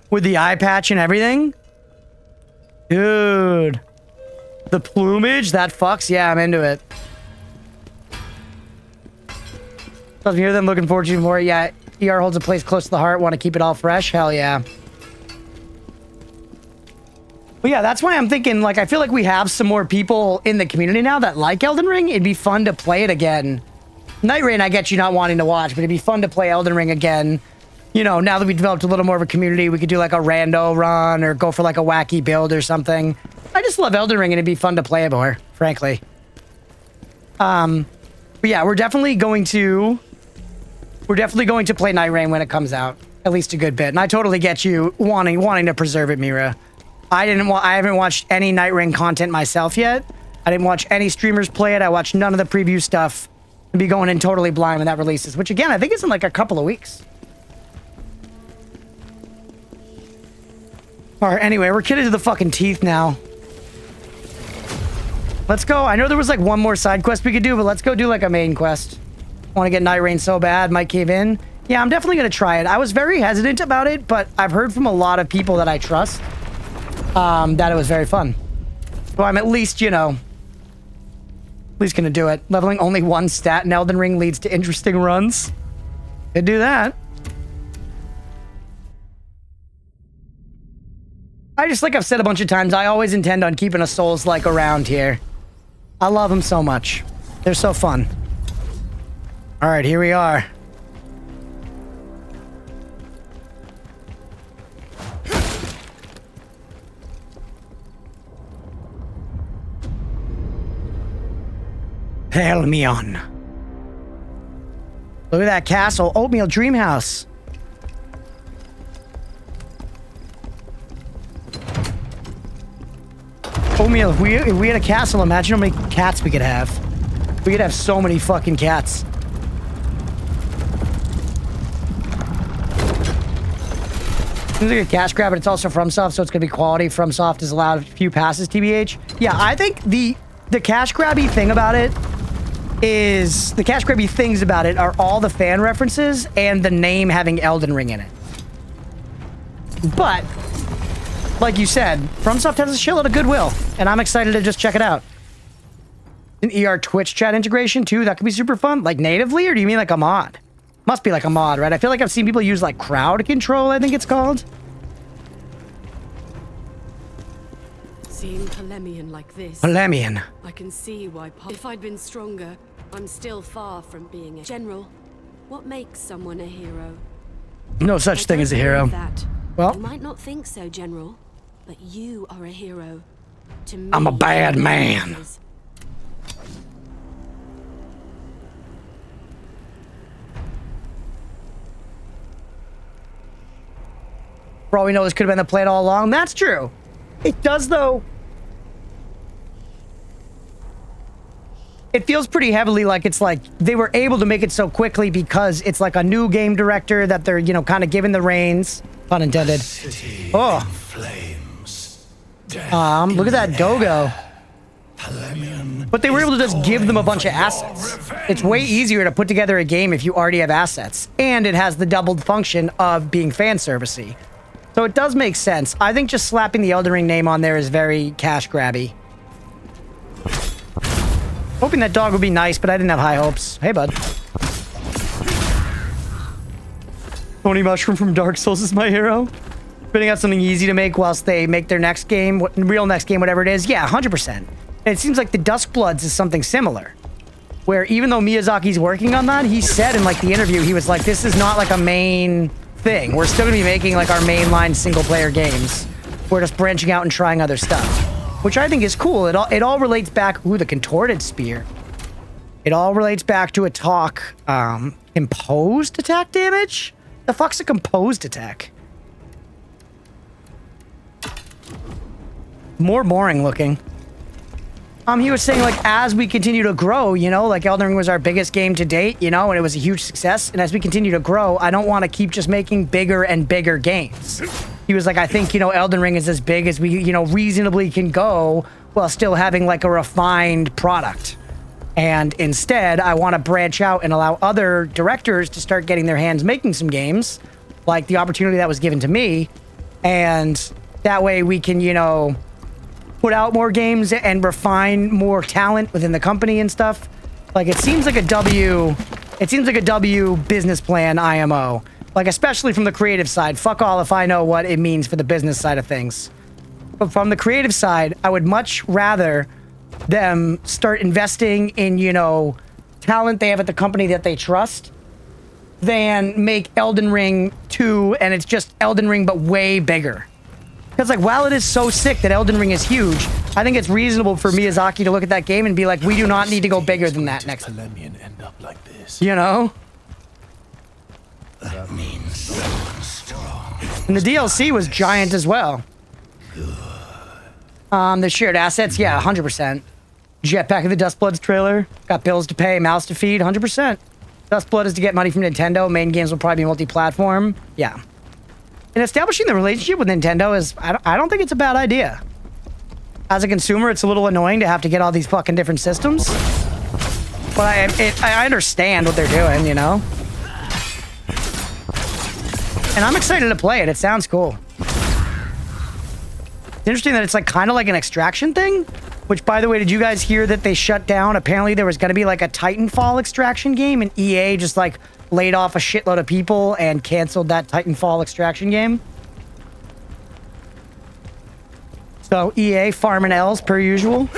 With the eye patch and everything. Dude. The plumage, that fucks. Yeah, I'm into it. So if you hear them, looking forward to more. Yeah, ER holds a place close to the heart. Want to keep it all fresh? Hell yeah. But yeah, that's why I'm thinking, like, I feel like we have some more people in the community now that like Elden Ring. It'd be fun to play it again. Night Rain, I get you not wanting to watch, but it'd be fun to play Elden Ring again. You know, now that we've developed a little more of a community, we could do like a rando run or go for like a wacky build or something. I just love Elden Ring and it'd be fun to play it more, frankly. But yeah, we're definitely going to play Night Rain when it comes out. At least a good bit. And I totally get you wanting to preserve it, Mira. I haven't watched any Night Rain content myself yet. I didn't watch any streamers play it. I watched none of the preview stuff. I'll be going in totally blind when that releases, which again, I think is in like a couple of weeks. All right, anyway, we're kidded to the fucking teeth now. Let's go. I know there was like one more side quest we could do, but let's go do like a main quest. I want to get Night Rain so bad. Might cave in. Yeah, I'm definitely going to try it. I was very hesitant about it, but I've heard from a lot of people that I trust that it was very fun. So I'm at least, you know, at least going to do it. Leveling only one stat in Elden Ring leads to interesting runs. Could do that. I just, like I've said a bunch of times, I always intend on keeping a Souls-like around here. I love them so much. They're so fun. All right, here we are. Helmion. Look at that castle. Oatmeal Dream House. Oatmeal, if we had a castle, imagine how many cats we could have. We could have so many fucking cats. Seems like a cash grab, but it's also FromSoft, so it's gonna be quality. FromSoft is allowed a few passes, TBH. Yeah, I think the cash grabby thing about it is the cash grabby things about it are all the fan references and the name having Elden Ring in it. But like you said, FromSoft has a shitload of goodwill, and I'm excited to just check it out. An ER Twitch chat integration too, that could be super fun. Like natively, or do you mean like a mod? Must be like a mod, right? I feel like I've seen people use like crowd control, I think it's called. Seeing Polemian like this, Polemian. I can see why. If I'd been stronger, I'm still far from being a general. What makes someone a hero? No such thing as a hero. That. Well, You might not think so, General, but you are a hero. To me, I'm a bad man. For all we know, this could have been the plan all along. That's true. It does, though. It feels pretty heavily like it's like they were able to make it so quickly because it's like a new game director that they're, you know, kind of giving the reins. Pun intended. Oh. Flames. Look at that Dogo. But they were able to just give them a bunch of assets. It's way easier to put together a game if you already have assets. And it has the doubled function of being fan servicey. So it does make sense. I think just slapping the Elden Ring name on there is very cash grabby. Hoping that dog would be nice, but I didn't have high hopes. Hey, bud. Tony Mushroom from Dark Souls is my hero. Putting out something easy to make whilst they make their next game, real next game, whatever it is. Yeah, 100%. And it seems like the Duskbloods is something similar. Where even though Miyazaki's working on that, he said in like the interview, he was like, this is not like a main thing. We're still gonna be making like our mainline single player games. We're just branching out and trying other stuff. Which I think is cool. It all relates back, ooh, the contorted spear. It all relates back to a talk, composed attack damage? The fuck's a composed attack? More boring looking. He was saying, like, as we continue to grow, you know, like Elden Ring was our biggest game to date, you know, and it was a huge success. And as we continue to grow, I don't want to keep just making bigger and bigger games. He was like, I think, you know, Elden Ring is as big as we, you know, reasonably can go while still having, like, a refined product. And instead, I want to branch out and allow other directors to start getting their hands making some games, like the opportunity that was given to me. And that way we can, you know, put out more games and refine more talent within the company and stuff. Like, it seems like a W business plan IMO. Like, especially from the creative side. Fuck all if I know what it means for the business side of things. But from the creative side, I would much rather them start investing in, you know, talent they have at the company that they trust than make Elden Ring 2 and it's just Elden Ring but way bigger. Because, like, while it is so sick that Elden Ring is huge, I think it's reasonable for Miyazaki to look at that game and be like, we do not need to go bigger than that next. End up like this. You know? That means someone strong. And the DLC was giant as well. The shared assets, yeah, 100%. Jetpack of the Duskbloods trailer. Got bills to pay, mouths to feed, 100%. Dustblood is to get money from Nintendo. Main games will probably be multi-platform. Yeah. And establishing the relationship with Nintendo is, I don't think it's a bad idea. As a consumer, it's a little annoying to have to get all these fucking different systems. But I understand what they're doing, you know? And I'm excited to play it. It sounds cool. It's interesting that it's like kind of like an extraction thing. Which, by the way, did you guys hear that they shut down? Apparently there was going to be like a Titanfall extraction game, and EA just like laid off a shitload of people and canceled that Titanfall extraction game. So EA farming L's per usual.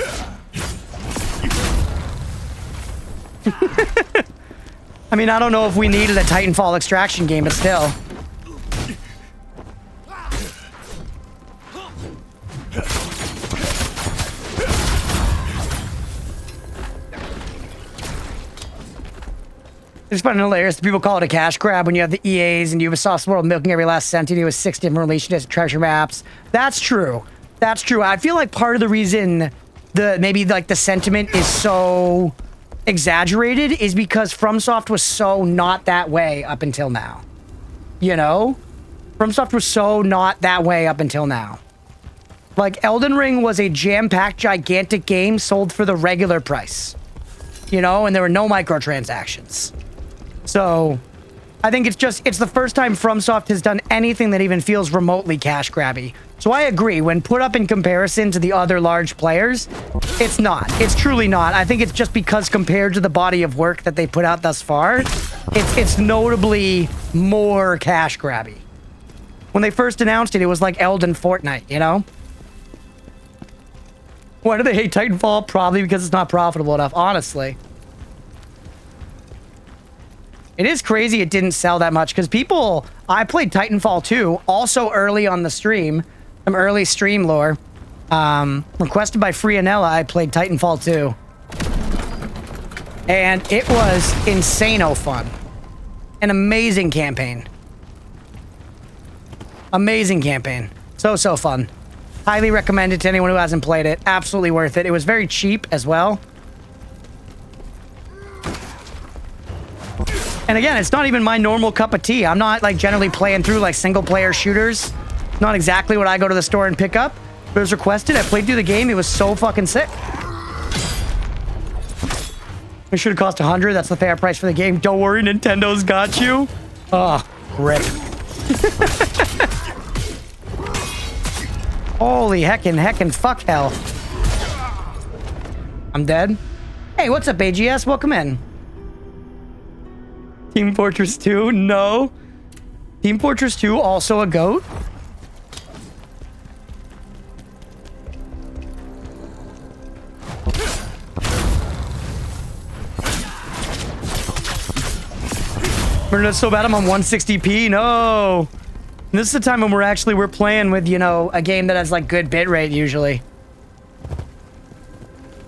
I mean, I don't know if we needed a Titanfall extraction game, but still. It's fun and hilarious. People call it a cash grab when you have the EAs and Ubisoft's World milking every last cent. You do with 6 different releases, treasure maps. That's true. That's true. I feel like part of the reason maybe like the sentiment is so exaggerated is because FromSoft was so not that way up until now. You know? FromSoft was so not that way up until now. Like, Elden Ring was a jam-packed, gigantic game sold for the regular price. You know? And there were no microtransactions. So, I think it's the first time FromSoft has done anything that even feels remotely cash grabby. So I agree, when put up in comparison to the other large players, it's not. It's truly not. I think it's just because compared to the body of work that they put out thus far, it's notably more cash grabby. When they first announced it, it was like Elden Fortnite, you know? Why do they hate Titanfall? Probably because it's not profitable enough, honestly. It is crazy it didn't sell that much because people... I played Titanfall 2 also early on the stream. Some early stream lore. Requested by Frianella, I played Titanfall 2. And it was insano fun. An amazing campaign. Amazing campaign. So fun. Highly recommend it to anyone who hasn't played it. Absolutely worth it. It was very cheap as well. And again, it's not even my normal cup of tea. I'm not like generally playing through like single player shooters. Not exactly what I go to the store and pick up. But it was requested. I played through the game. It was so fucking sick. It should have cost 100. That's the fair price for the game. Don't worry, Nintendo's got you. Oh, rip. Holy heckin' fuck hell. I'm dead. Hey, what's up, AGS? Welcome in. Team Fortress 2? No. Team Fortress 2 also a goat? It's so bad I'm on 160p? No. This is the time when we're playing with, you know, a game that has like good bitrate usually.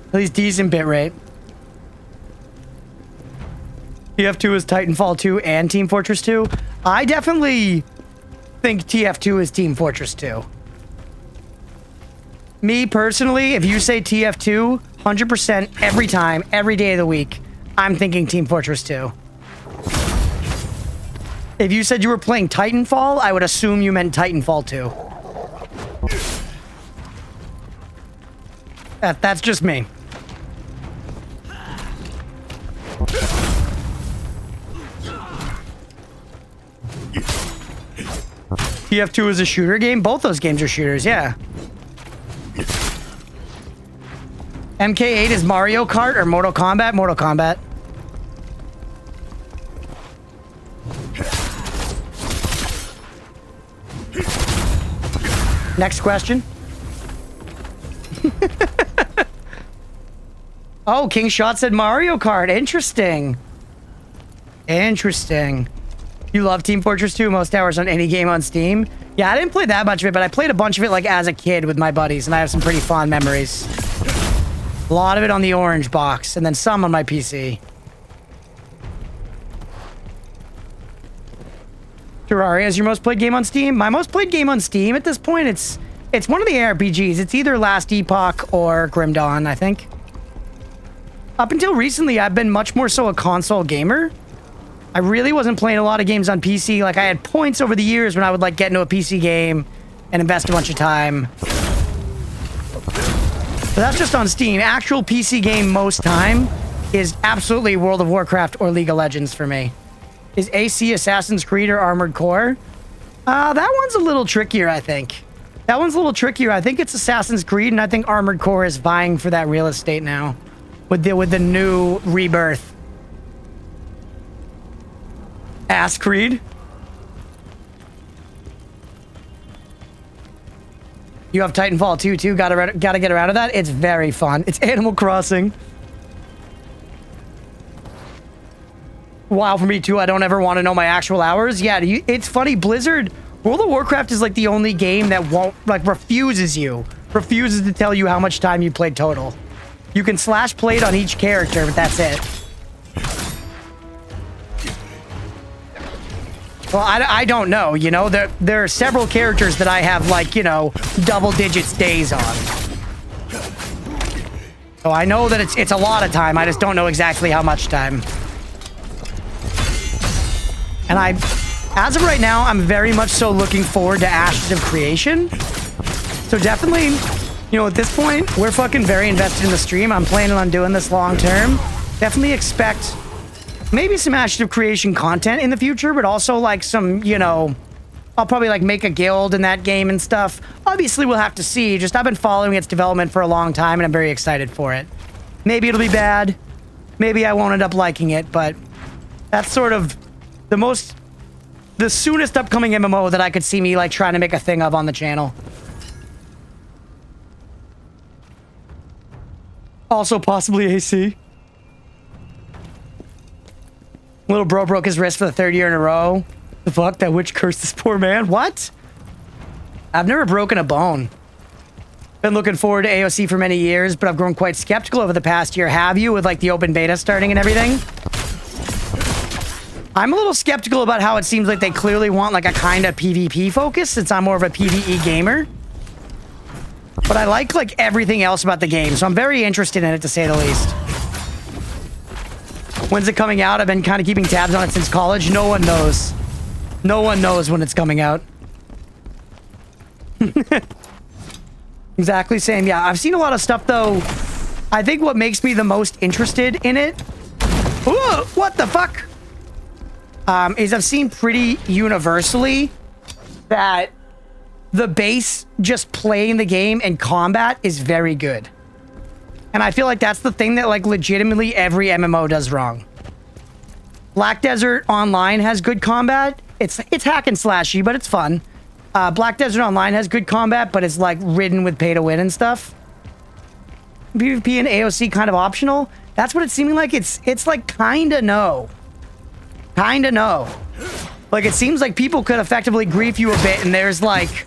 At least decent bitrate. TF2 is Titanfall 2 and Team Fortress 2. I definitely think TF2 is Team Fortress 2. Me personally, if you say TF2, 100% every time, every day of the week, I'm thinking Team Fortress 2. If you said you were playing Titanfall, I would assume you meant Titanfall 2. That's just me. TF2 is a shooter game? Both those games are shooters, yeah. MK8 is Mario Kart or Mortal Kombat? Mortal Kombat. Next question. Oh, King Shot said Mario Kart. Interesting. Interesting. You love Team Fortress 2? Most hours on any game on Steam? Yeah, I didn't play that much of it, but I played a bunch of it like as a kid with my buddies, and I have some pretty fond memories. A lot of it on the orange box, and then some on my PC. Terraria is your most played game on Steam? My most played game on Steam at this point, it's one of the ARPGs. It's either Last Epoch or Grim Dawn, I think. Up until recently, I've been much more so a console gamer. I really wasn't playing a lot of games on PC. Like, I had points over the years when I would, like, get into a PC game and invest a bunch of time. But that's just on Steam. Actual PC game most time is absolutely World of Warcraft or League of Legends for me. Is AC Assassin's Creed or Armored Core? That one's a little trickier, I think. That one's a little trickier. I think it's Assassin's Creed, and I think Armored Core is vying for that real estate now. With the new rebirth. Ass Creed. You have Titanfall 2 too. Gotta get around to that. It's very fun. It's Animal Crossing. WoW for me too. I don't ever want to know my actual hours. Yeah, it's funny. Blizzard, World of Warcraft is like the only game that won't, like, refuses to tell you how much time you played total. You can slash played on each character, but that's it. Well, I don't know, you know? There are several characters that I have, like, you know, double digits days on. So I know that it's a lot of time. I just don't know exactly how much time. And as of right now, I'm very much so looking forward to Ashes of Creation. So definitely, you know, at this point, we're fucking very invested in the stream. I'm planning on doing this long term. Definitely expect maybe some Ashes of Creation content in the future, but also like some, you know, I'll probably like make a guild in that game and stuff. Obviously, we'll have to see. Just I've been following its development for a long time, and I'm very excited for it. Maybe it'll be bad. Maybe I won't end up liking it, but that's sort of the soonest upcoming MMO that I could see me like trying to make a thing of on the channel. Also possibly AC. Little bro broke his wrist for the 3rd year in a row. The fuck? That witch cursed this poor man? What? I've never broken a bone. Been looking forward to AOC for many years, but I've grown quite skeptical over the past year. Have you? With like the open beta starting and everything? I'm a little skeptical about how it seems like they clearly want like a kind of PvP focus since I'm more of a PvE gamer. But I like everything else about the game, so I'm very interested in it to say the least. When's it coming out? I've been kind of keeping tabs on it since college. No one knows. No one knows when it's coming out. Exactly same. Yeah, I've seen a lot of stuff though. I think what makes me the most interested in it... Ooh, what the fuck? Is I've seen pretty universally that the base just playing the game and combat is very good. And I feel like that's the thing that like legitimately every MMO does wrong. Black Desert Online has good combat. It's hack and slashy, but it's fun. Black Desert Online has good combat, but it's like ridden with pay to win and stuff. PvP and AOC kind of optional. That's what it's seeming like. It's like kinda no. Kinda no. Like it seems like people could effectively grief you a bit and there's like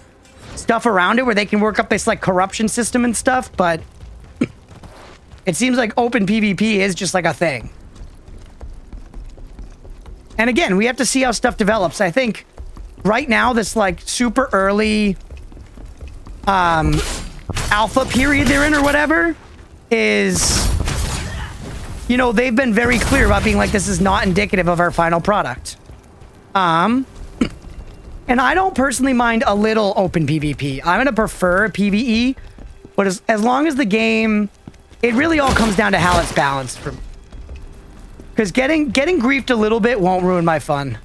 stuff around it where they can work up this like corruption system and stuff, but it seems like open PvP is just like a thing. And again, we have to see how stuff develops. I think right now, this like super early alpha period they're in or whatever is, you know, they've been very clear about being like, this is not indicative of our final product. And I don't personally mind a little open PvP. I'm going to prefer PvE, but as long as the game, it really all comes down to how it's balanced for me. Because getting griefed a little bit won't ruin my fun.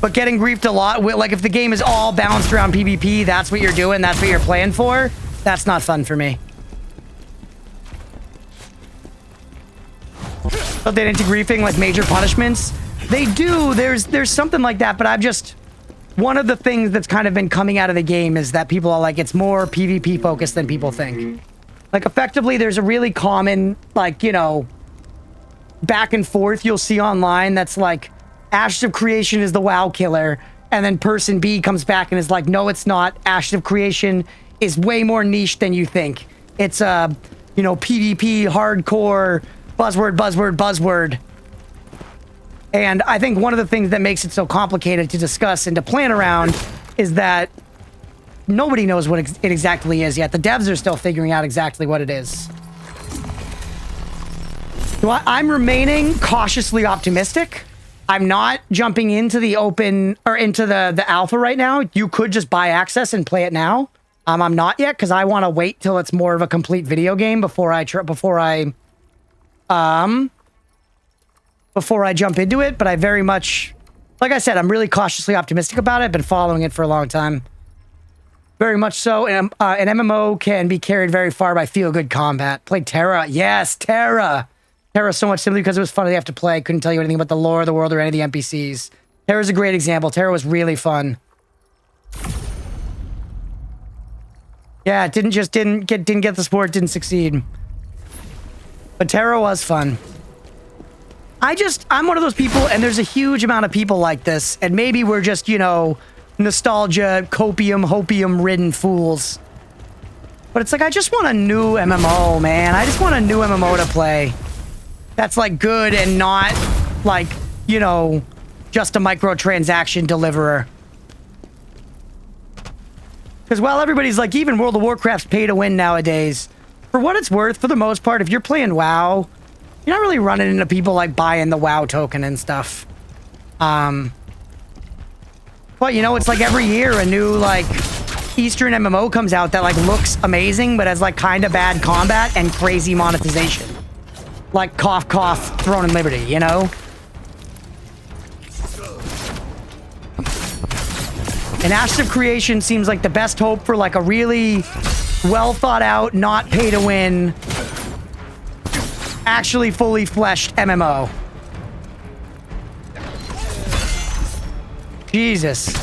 But getting griefed a lot, like if the game is all balanced around PvP, that's what you're doing, that's what you're playing for, that's not fun for me. But they into griefing like major punishments. They do, there's something like that, but I've just... One of the things that's kind of been coming out of the game is that people are like, it's more PvP focused than people think. Like, effectively, there's a really common, like, you know, back and forth you'll see online that's like, Ashes of Creation is the WoW killer, and then person B comes back and is like, no, it's not. Ashes of Creation is way more niche than you think. It's you know, PvP, hardcore, buzzword, buzzword, buzzword. And I think one of the things that makes it so complicated to discuss and to plan around is that nobody knows what it exactly is yet. The devs are still figuring out exactly what it is. So I'm remaining cautiously optimistic. I'm not jumping into the open or into the alpha right now. You could just buy access and play it now. I'm not yet because I want to wait till it's more of a complete video game before I jump into it. But I very much, like I said, I'm really cautiously optimistic about it. I've been following it for a long time. Very much so. And, an MMO can be carried very far by feel-good combat. Played Terra. Yes, Terra. Terra so much simply because it was fun to have to play. Couldn't tell you anything about the lore of the world or any of the NPCs. Terra's a great example. Terra was really fun. Yeah, it didn't get the support, didn't succeed. But Terra was fun. I'm one of those people, and there's a huge amount of people like this, and maybe we're just, you know, nostalgia, copium, hopium-ridden fools. But it's like, I just want a new MMO, man. I just want a new MMO to play. That's, like, good and not, like, you know, just a microtransaction deliverer. Because while everybody's like, even World of Warcraft's pay to win nowadays, for what it's worth, for the most part, if you're playing WoW, you're not really running into people like buying the WoW token and stuff. But you know, it's like every year a new like Eastern MMO comes out that like looks amazing, but has like kind of bad combat and crazy monetization. Like cough cough Throne and Liberty, you know? And Ashes of Creation seems like the best hope for like a really well thought out, not pay to win, actually fully fleshed MMO. Jesus.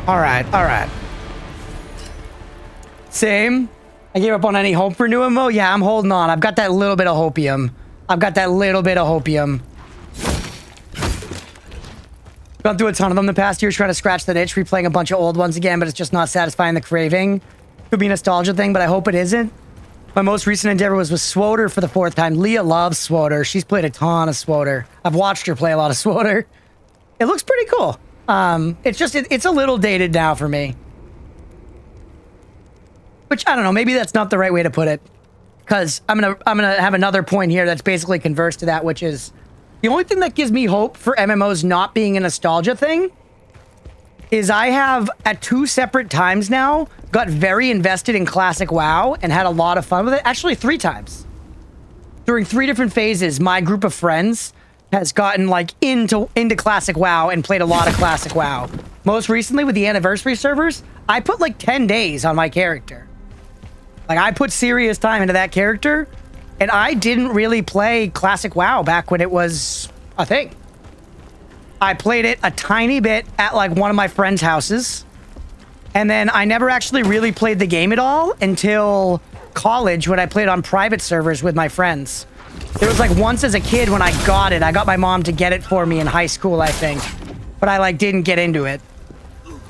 All right. All right. Same. I gave up on any hope for new MMO. Yeah, I'm holding on. I've got that little bit of hopium. Gone through a ton of them the past year, trying to scratch the itch, replaying a bunch of old ones again, but it's just not satisfying the craving. Could be a nostalgia thing, but I hope it isn't. My most recent endeavor was with Swoter for the 4th time. Leah loves Swoter. She's played a ton of Swoter. I've watched her play a lot of Swoter. It looks pretty cool. It's a little dated now for me. Which, I don't know, maybe that's not the right way to put it. Because I'm gonna have another point here that's basically converse to that, which is the only thing that gives me hope for MMOs not being a nostalgia thing is I have, at 2 separate times now, got very invested in classic WoW and had a lot of fun with it. Actually, 3 times. During 3 different phases, my group of friends has gotten like into classic WoW and played a lot of classic WoW. Most recently with the anniversary servers, I put like 10 days on my character. Like I put serious time into that character, and I didn't really play classic WoW back when it was a thing. I played it a tiny bit at like one of my friends' houses, and then I never actually really played the game at all until college when I played on private servers with my friends. There was like once as a kid when I got it, I got my mom to get it for me in high school, I think, but I like didn't get into it.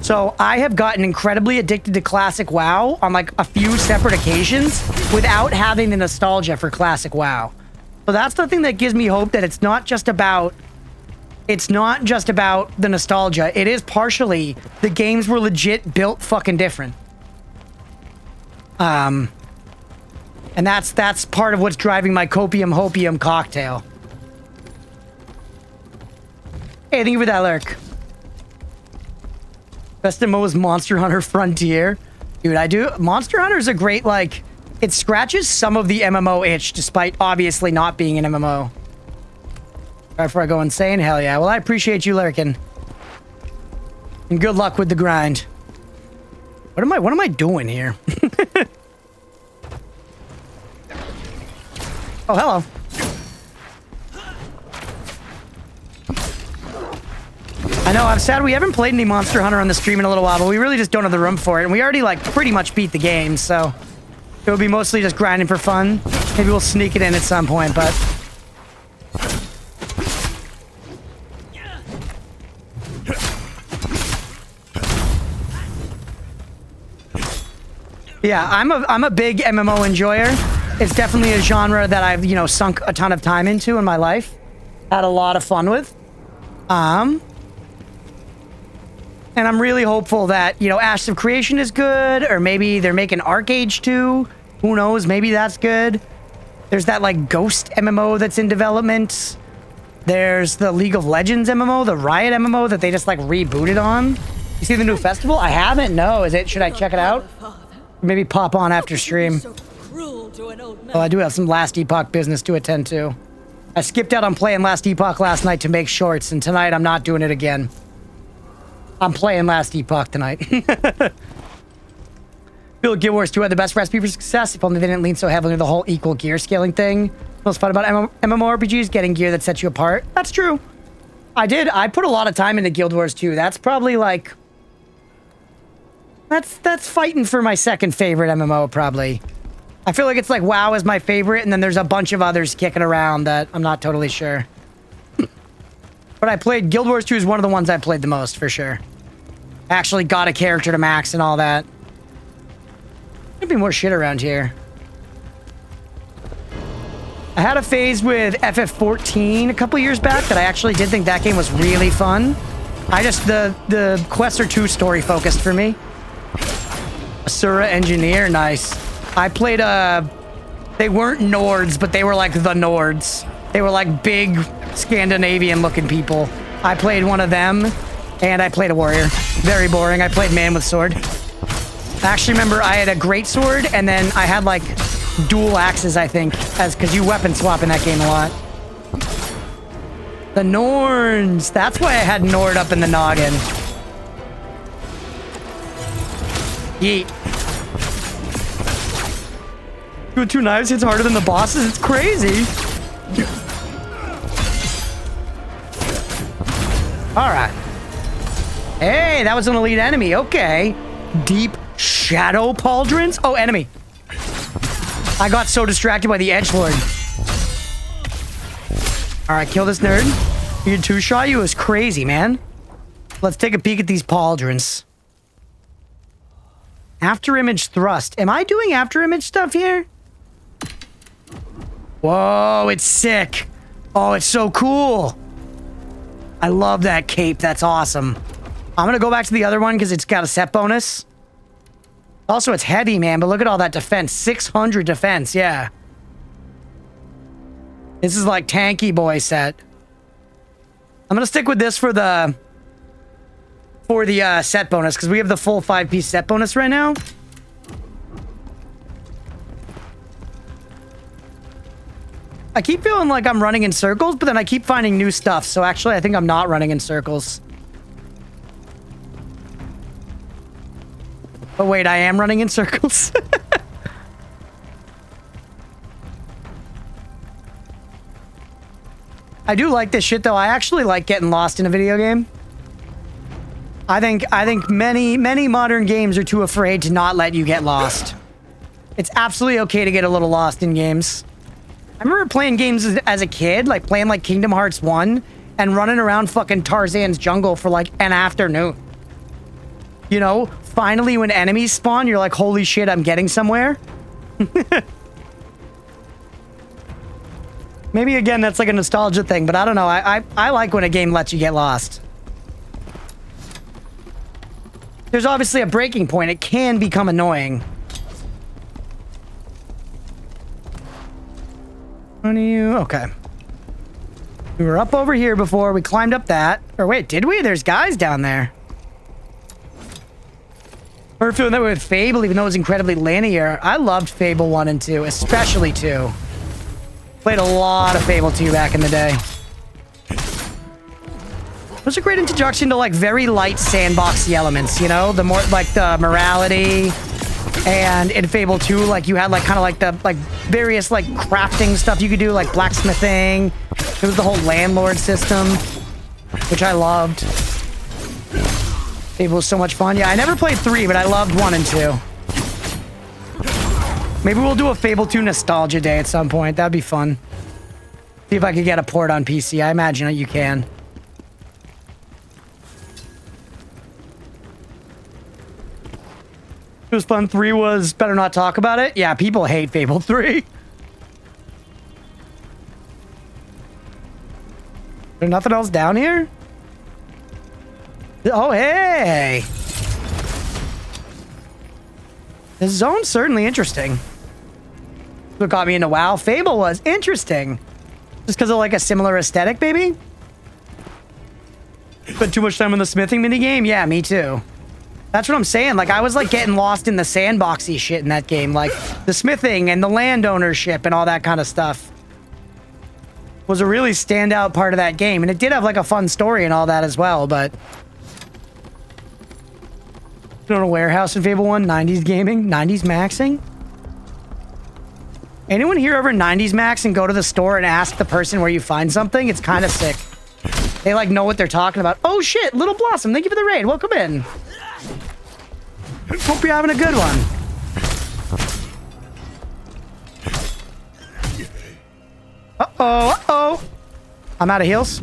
So I have gotten incredibly addicted to classic WoW on like a few separate occasions without having the nostalgia for classic WoW. So that's the thing that gives me hope that it's not just about the nostalgia. It is partially the games were legit built fucking different. And that's part of what's driving my copium hopium cocktail. Hey, thank you for that lurk. Best MMO is Monster Hunter Frontier. Dude, I do. Monster Hunter is a great, like, it scratches some of the MMO itch, despite obviously not being an MMO. Right before I go insane? Hell yeah. Well, I appreciate you lurking. And good luck with the grind. What am I doing here? Oh, hello. I know, I'm sad we haven't played any Monster Hunter on the stream in a little while, but we really just don't have the room for it. And we already, like, pretty much beat the game, so it would be mostly just grinding for fun. Maybe we'll sneak it in at some point, but... Yeah, I'm a big MMO enjoyer. It's definitely a genre that I've, you know, sunk a ton of time into in my life. Had a lot of fun with. And I'm really hopeful that, you know, Ashes of Creation is good, or maybe they're making ArcAge 2. Who knows? Maybe that's good. There's that, like, Ghost MMO that's in development. There's the League of Legends MMO, the Riot MMO that they just, like, rebooted on. You see the new festival? I haven't. No. Is it? Should I check it out? Maybe pop on after stream. Oh, I do have some Last Epoch business to attend to. I skipped out on playing Last Epoch last night to make shorts, and tonight I'm not doing it again. I'm playing Last Epoch tonight. Feel Guild Wars 2 had the best recipe for success, if only they didn't lean so heavily into the whole equal gear scaling thing. Most fun about MMORPGs, getting gear that sets you apart. That's true. I put a lot of time into Guild Wars 2. That's probably like... That's fighting for my second favorite MMO, probably. I feel like it's like WoW is my favorite, and then there's a bunch of others kicking around that I'm not totally sure. But I played Guild Wars 2 is one of the ones I played the most, for sure. Actually got a character to max and all that. There'd be more shit around here. I had a phase with FF14 a couple years back that I actually did think that game was really fun. The quests are too story focused for me. Asura Engineer, nice. I played they weren't Nords, but they were like the Nords. They were like big Scandinavian looking people. I played one of them, and I played a warrior. Very boring. I played man with sword. I actually remember I had a great sword, and then I had like dual axes, I think, because you weapon swap in that game a lot. The Norns. That's why I had Nord up in the noggin. Yeet. With 2 knives hits harder than the bosses. It's crazy. All right. Hey, that was an elite enemy. Okay. Deep shadow pauldrons. Oh, enemy. I got so distracted by the edgelord. All right, kill this nerd. You two-shot you is crazy, man. Let's take a peek at these pauldrons. After image thrust. Am I doing after image stuff here? Whoa, it's sick. Oh, it's so cool. I love that cape. That's awesome. I'm going to go back to the other one because it's got a set bonus. Also, it's heavy, man, but look at all that defense. 600 defense, yeah. This is like tanky boy set. I'm going to stick with this for the set bonus because we have the full 5-piece set bonus right now. I keep feeling like I'm running in circles, but then I keep finding new stuff. So actually, I think I'm not running in circles. But wait, I am running in circles. I do like this shit, though. I actually like getting lost in a video game. I think many modern games are too afraid to not let you get lost. It's absolutely okay to get a little lost in games. I remember playing games as a kid, like playing like Kingdom Hearts 1 and running around fucking Tarzan's jungle for like an afternoon. You know, finally when enemies spawn, you're like, holy shit, I'm getting somewhere. Maybe again, that's like a nostalgia thing, but I don't know. I like when a game lets you get lost. There's obviously a breaking point. It can become annoying. Okay. We were up over here before. We climbed up that. Or wait, did we? There's guys down there. We're feeling that way with Fable, even though it was incredibly linear. I loved Fable 1 and 2, especially 2. Played a lot of Fable 2 back in the day. It was a great introduction to like very light sandboxy elements, you know? The more like the morality. And in Fable 2, like you had like kind of like the like various like crafting stuff you could do, like blacksmithing. It was the whole landlord system, which I loved. Fable was so much fun. Yeah, I never played 3, but I loved 1 and 2. Maybe we'll do a Fable 2 nostalgia day at some point. That'd be fun. See if I could get a port on PC. I imagine that you can. It was fun. 3 was better not talk about it. Yeah, people hate Fable 3. There's nothing else down here? Oh, hey! This zone's certainly interesting. What got me into WoW? Fable was interesting. Just because of like a similar aesthetic, maybe? Spent too much time on the smithing minigame? Yeah, me too. That's what I'm saying. Like, I was like getting lost in the sandboxy shit in that game. Like, the smithing and the land ownership and all that kind of stuff was a really standout part of that game. And it did have like a fun story and all that as well, but... On a warehouse in Fable 1, 90s gaming, 90s maxing. Anyone here ever 90s max and go to the store and ask the person where you find something? It's kind of sick. They like know what they're talking about. Oh shit, Little Blossom, thank you for the raid. Welcome in. Hope you're having a good one. Uh-oh, uh-oh. I'm out of heals.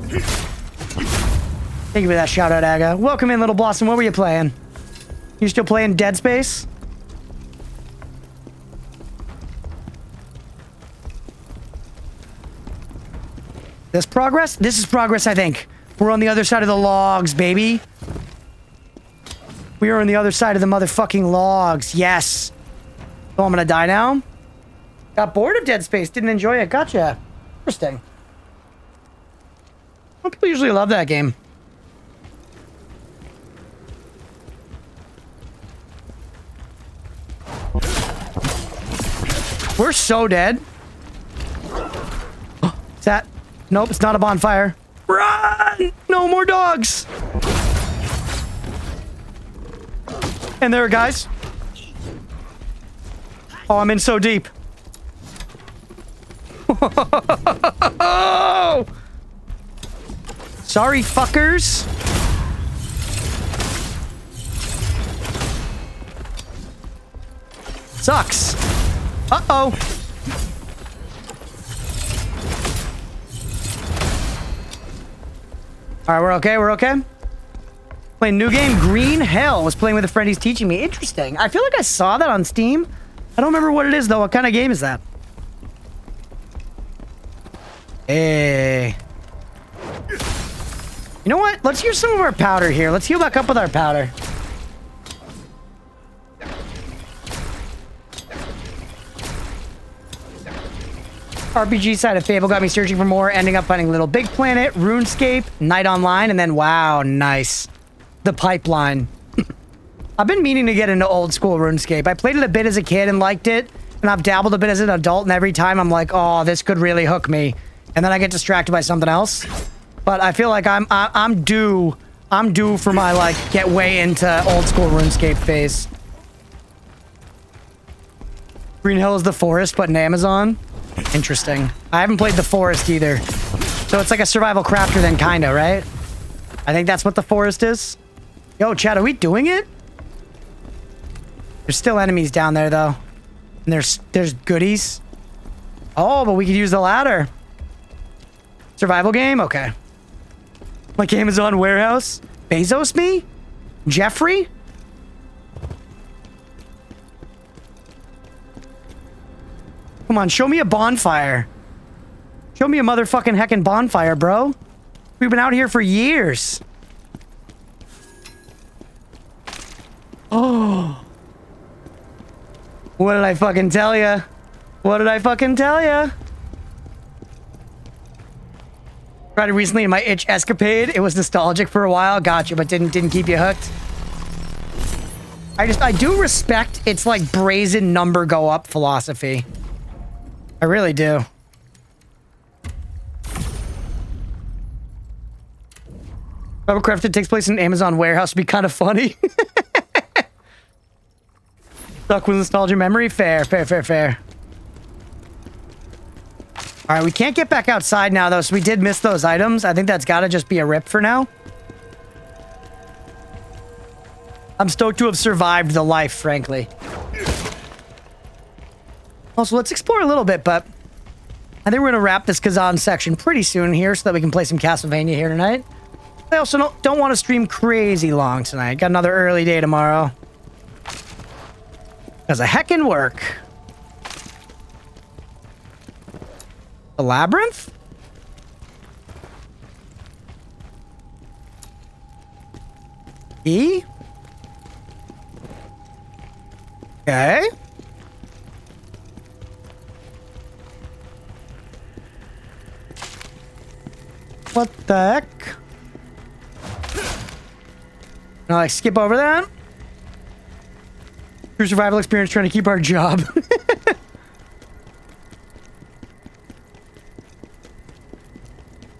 Thank you for that shout out, Aga. Welcome in, Little Blossom. What were you playing? You still playing Dead Space? This progress? This is progress, I think. We're on the other side of the logs, baby. We are on the other side of the motherfucking logs. Yes. Oh, I'm gonna die now? Got bored of Dead Space. Didn't enjoy it. Gotcha. Interesting. Well, people usually love that game. We're so dead. Is that... Nope, it's not a bonfire. Run! No more dogs! And there, guys. Oh, I'm in so deep. Sorry, fuckers. Sucks. Uh-oh. Alright, we're okay, we're okay. Playing new game, Green Hell. Was playing with a friend, he's teaching me. Interesting. I feel like I saw that on Steam. I don't remember what it is, though. What kind of game is that? Hey. You know what? Let's use some of our powder here. Let's heal back up with our powder. RPG side of Fable got me searching for more, ending up finding Little Big Planet, RuneScape, Night Online, and then wow, nice. The Pipeline. I've been meaning to get into old school RuneScape. I played it a bit as a kid and liked it, and I've dabbled a bit as an adult, and every time I'm like, oh, this could really hook me. And then I get distracted by something else. But I feel like I'm due for my, like, get way into old school RuneScape phase. Green Hill is the forest, but in Amazon. Interesting. I haven't played the forest either. So it's like a survival crafter then, kinda, right? I think that's what the forest is. Yo, Chad, are we doing it? There's still enemies down there, though. And there's goodies. Oh, but we could use the ladder. Survival game? Okay. Like Amazon warehouse? Bezos me? Jeffrey? Come on, show me a bonfire. Show me a motherfucking heckin' bonfire, bro. We've been out here for years. Oh. What did I fucking tell ya? What did I fucking tell ya? Tried it recently in my itch escapade. It was nostalgic for a while. Gotcha, but didn't keep you hooked. I do respect its like brazen number go up philosophy. I really do. Crafted takes place in an Amazon warehouse would be kind of funny. Stuck with nostalgia memory? Fair. Alright, we can't get back outside now, though, so we did miss those items. I think that's gotta just be a rip for now. I'm stoked to have survived the life, frankly. Also, let's explore a little bit, but I think we're gonna wrap this Khazan section pretty soon here so that we can play some Castlevania here tonight. I also don't want to stream crazy long tonight. Got another early day tomorrow. Does a heckin' work. The labyrinth? E? Okay. What the heck? No, I skip over that. True survival experience trying to keep our job.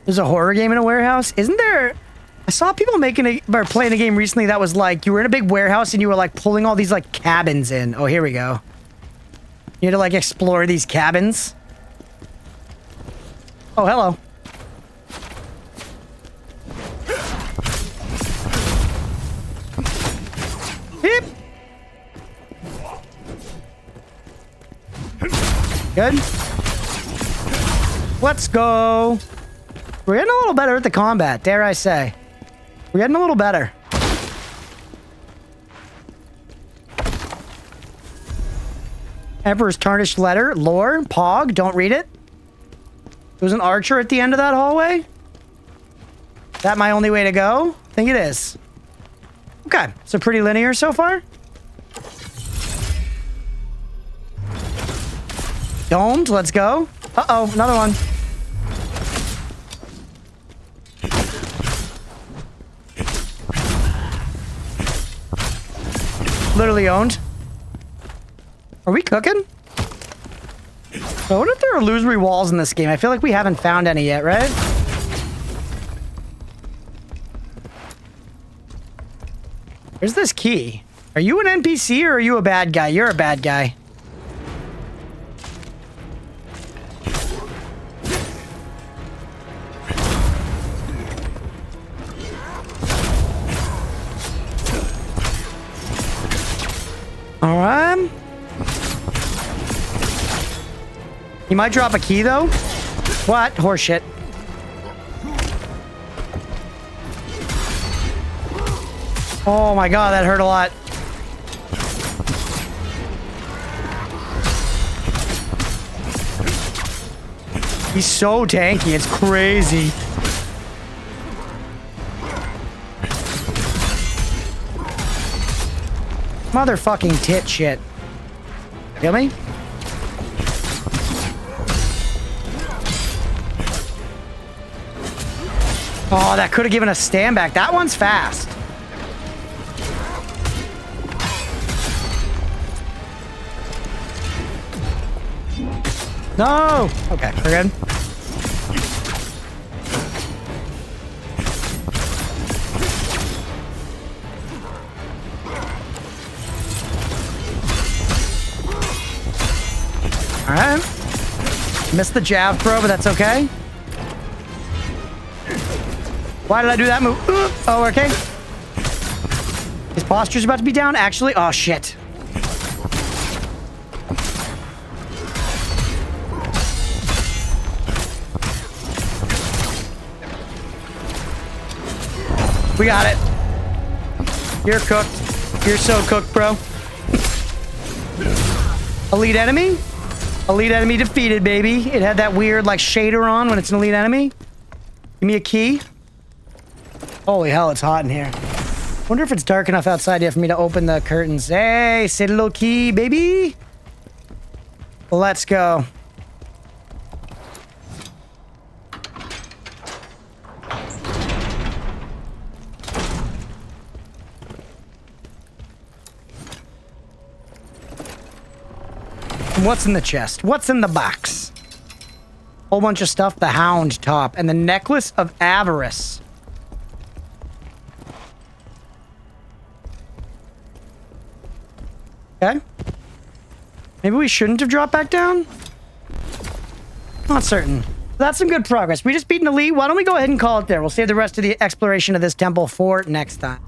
There's a horror game in a warehouse? Isn't there? I saw people playing a game recently that was like, you were in a big warehouse and you were like pulling all these like cabins in. Oh, here we go. You had to like explore these cabins. Oh, hello. Hip. Good. Let's go. We're getting a little better at the combat, dare I say. We're getting a little better. Emperor's Tarnished Letter, lore, Pog, don't read it. There's an archer at the end of that hallway. Is that my only way to go? I think it is. Okay, so pretty linear so far. Domed, let's go. Uh-oh, another one. Literally owned. Are we cooking? I wonder if there are illusory walls in this game. I feel like we haven't found any yet, right? Where's this key? Are you an NPC or are you a bad guy? You're a bad guy. All right. You might drop a key, though. What? Horseshit. Oh my god, that hurt a lot. He's so tanky, it's crazy. Motherfucking tit shit. Feel me? Oh, that could have given us stand back. That one's fast. No! Okay, we're good. Alright. Missed the jab throw, but that's okay. Why did I do that move? Oh, okay. His posture's about to be down, actually. Oh, shit. We got it. You're cooked. You're so cooked, bro. Elite enemy? Elite enemy defeated, baby. It had that weird, like, shader on when it's an elite enemy. Give me a key. Holy hell, it's hot in here. Wonder if it's dark enough outside yet for me to open the curtains. Hey, say the little key, baby. Let's go. What's in the chest? What's in the box? Whole bunch of stuff. The Hound top and the Necklace of Avarice. Okay. Maybe we shouldn't have dropped back down? Not certain. That's some good progress. We just beat an elite. Why don't we go ahead and call it there? We'll save the rest of the exploration of this temple for next time.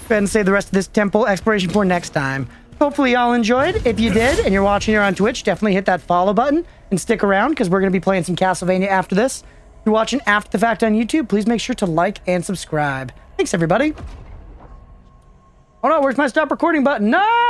Go ahead and save the rest of this temple exploration for next time. Hopefully y'all enjoyed. If you did, and you're watching here on Twitch, definitely hit that follow button and stick around because we're going to be playing some Castlevania after this. If you're watching after the fact on YouTube, please make sure to like and subscribe. Thanks, everybody. Oh no, where's my stop recording button? No!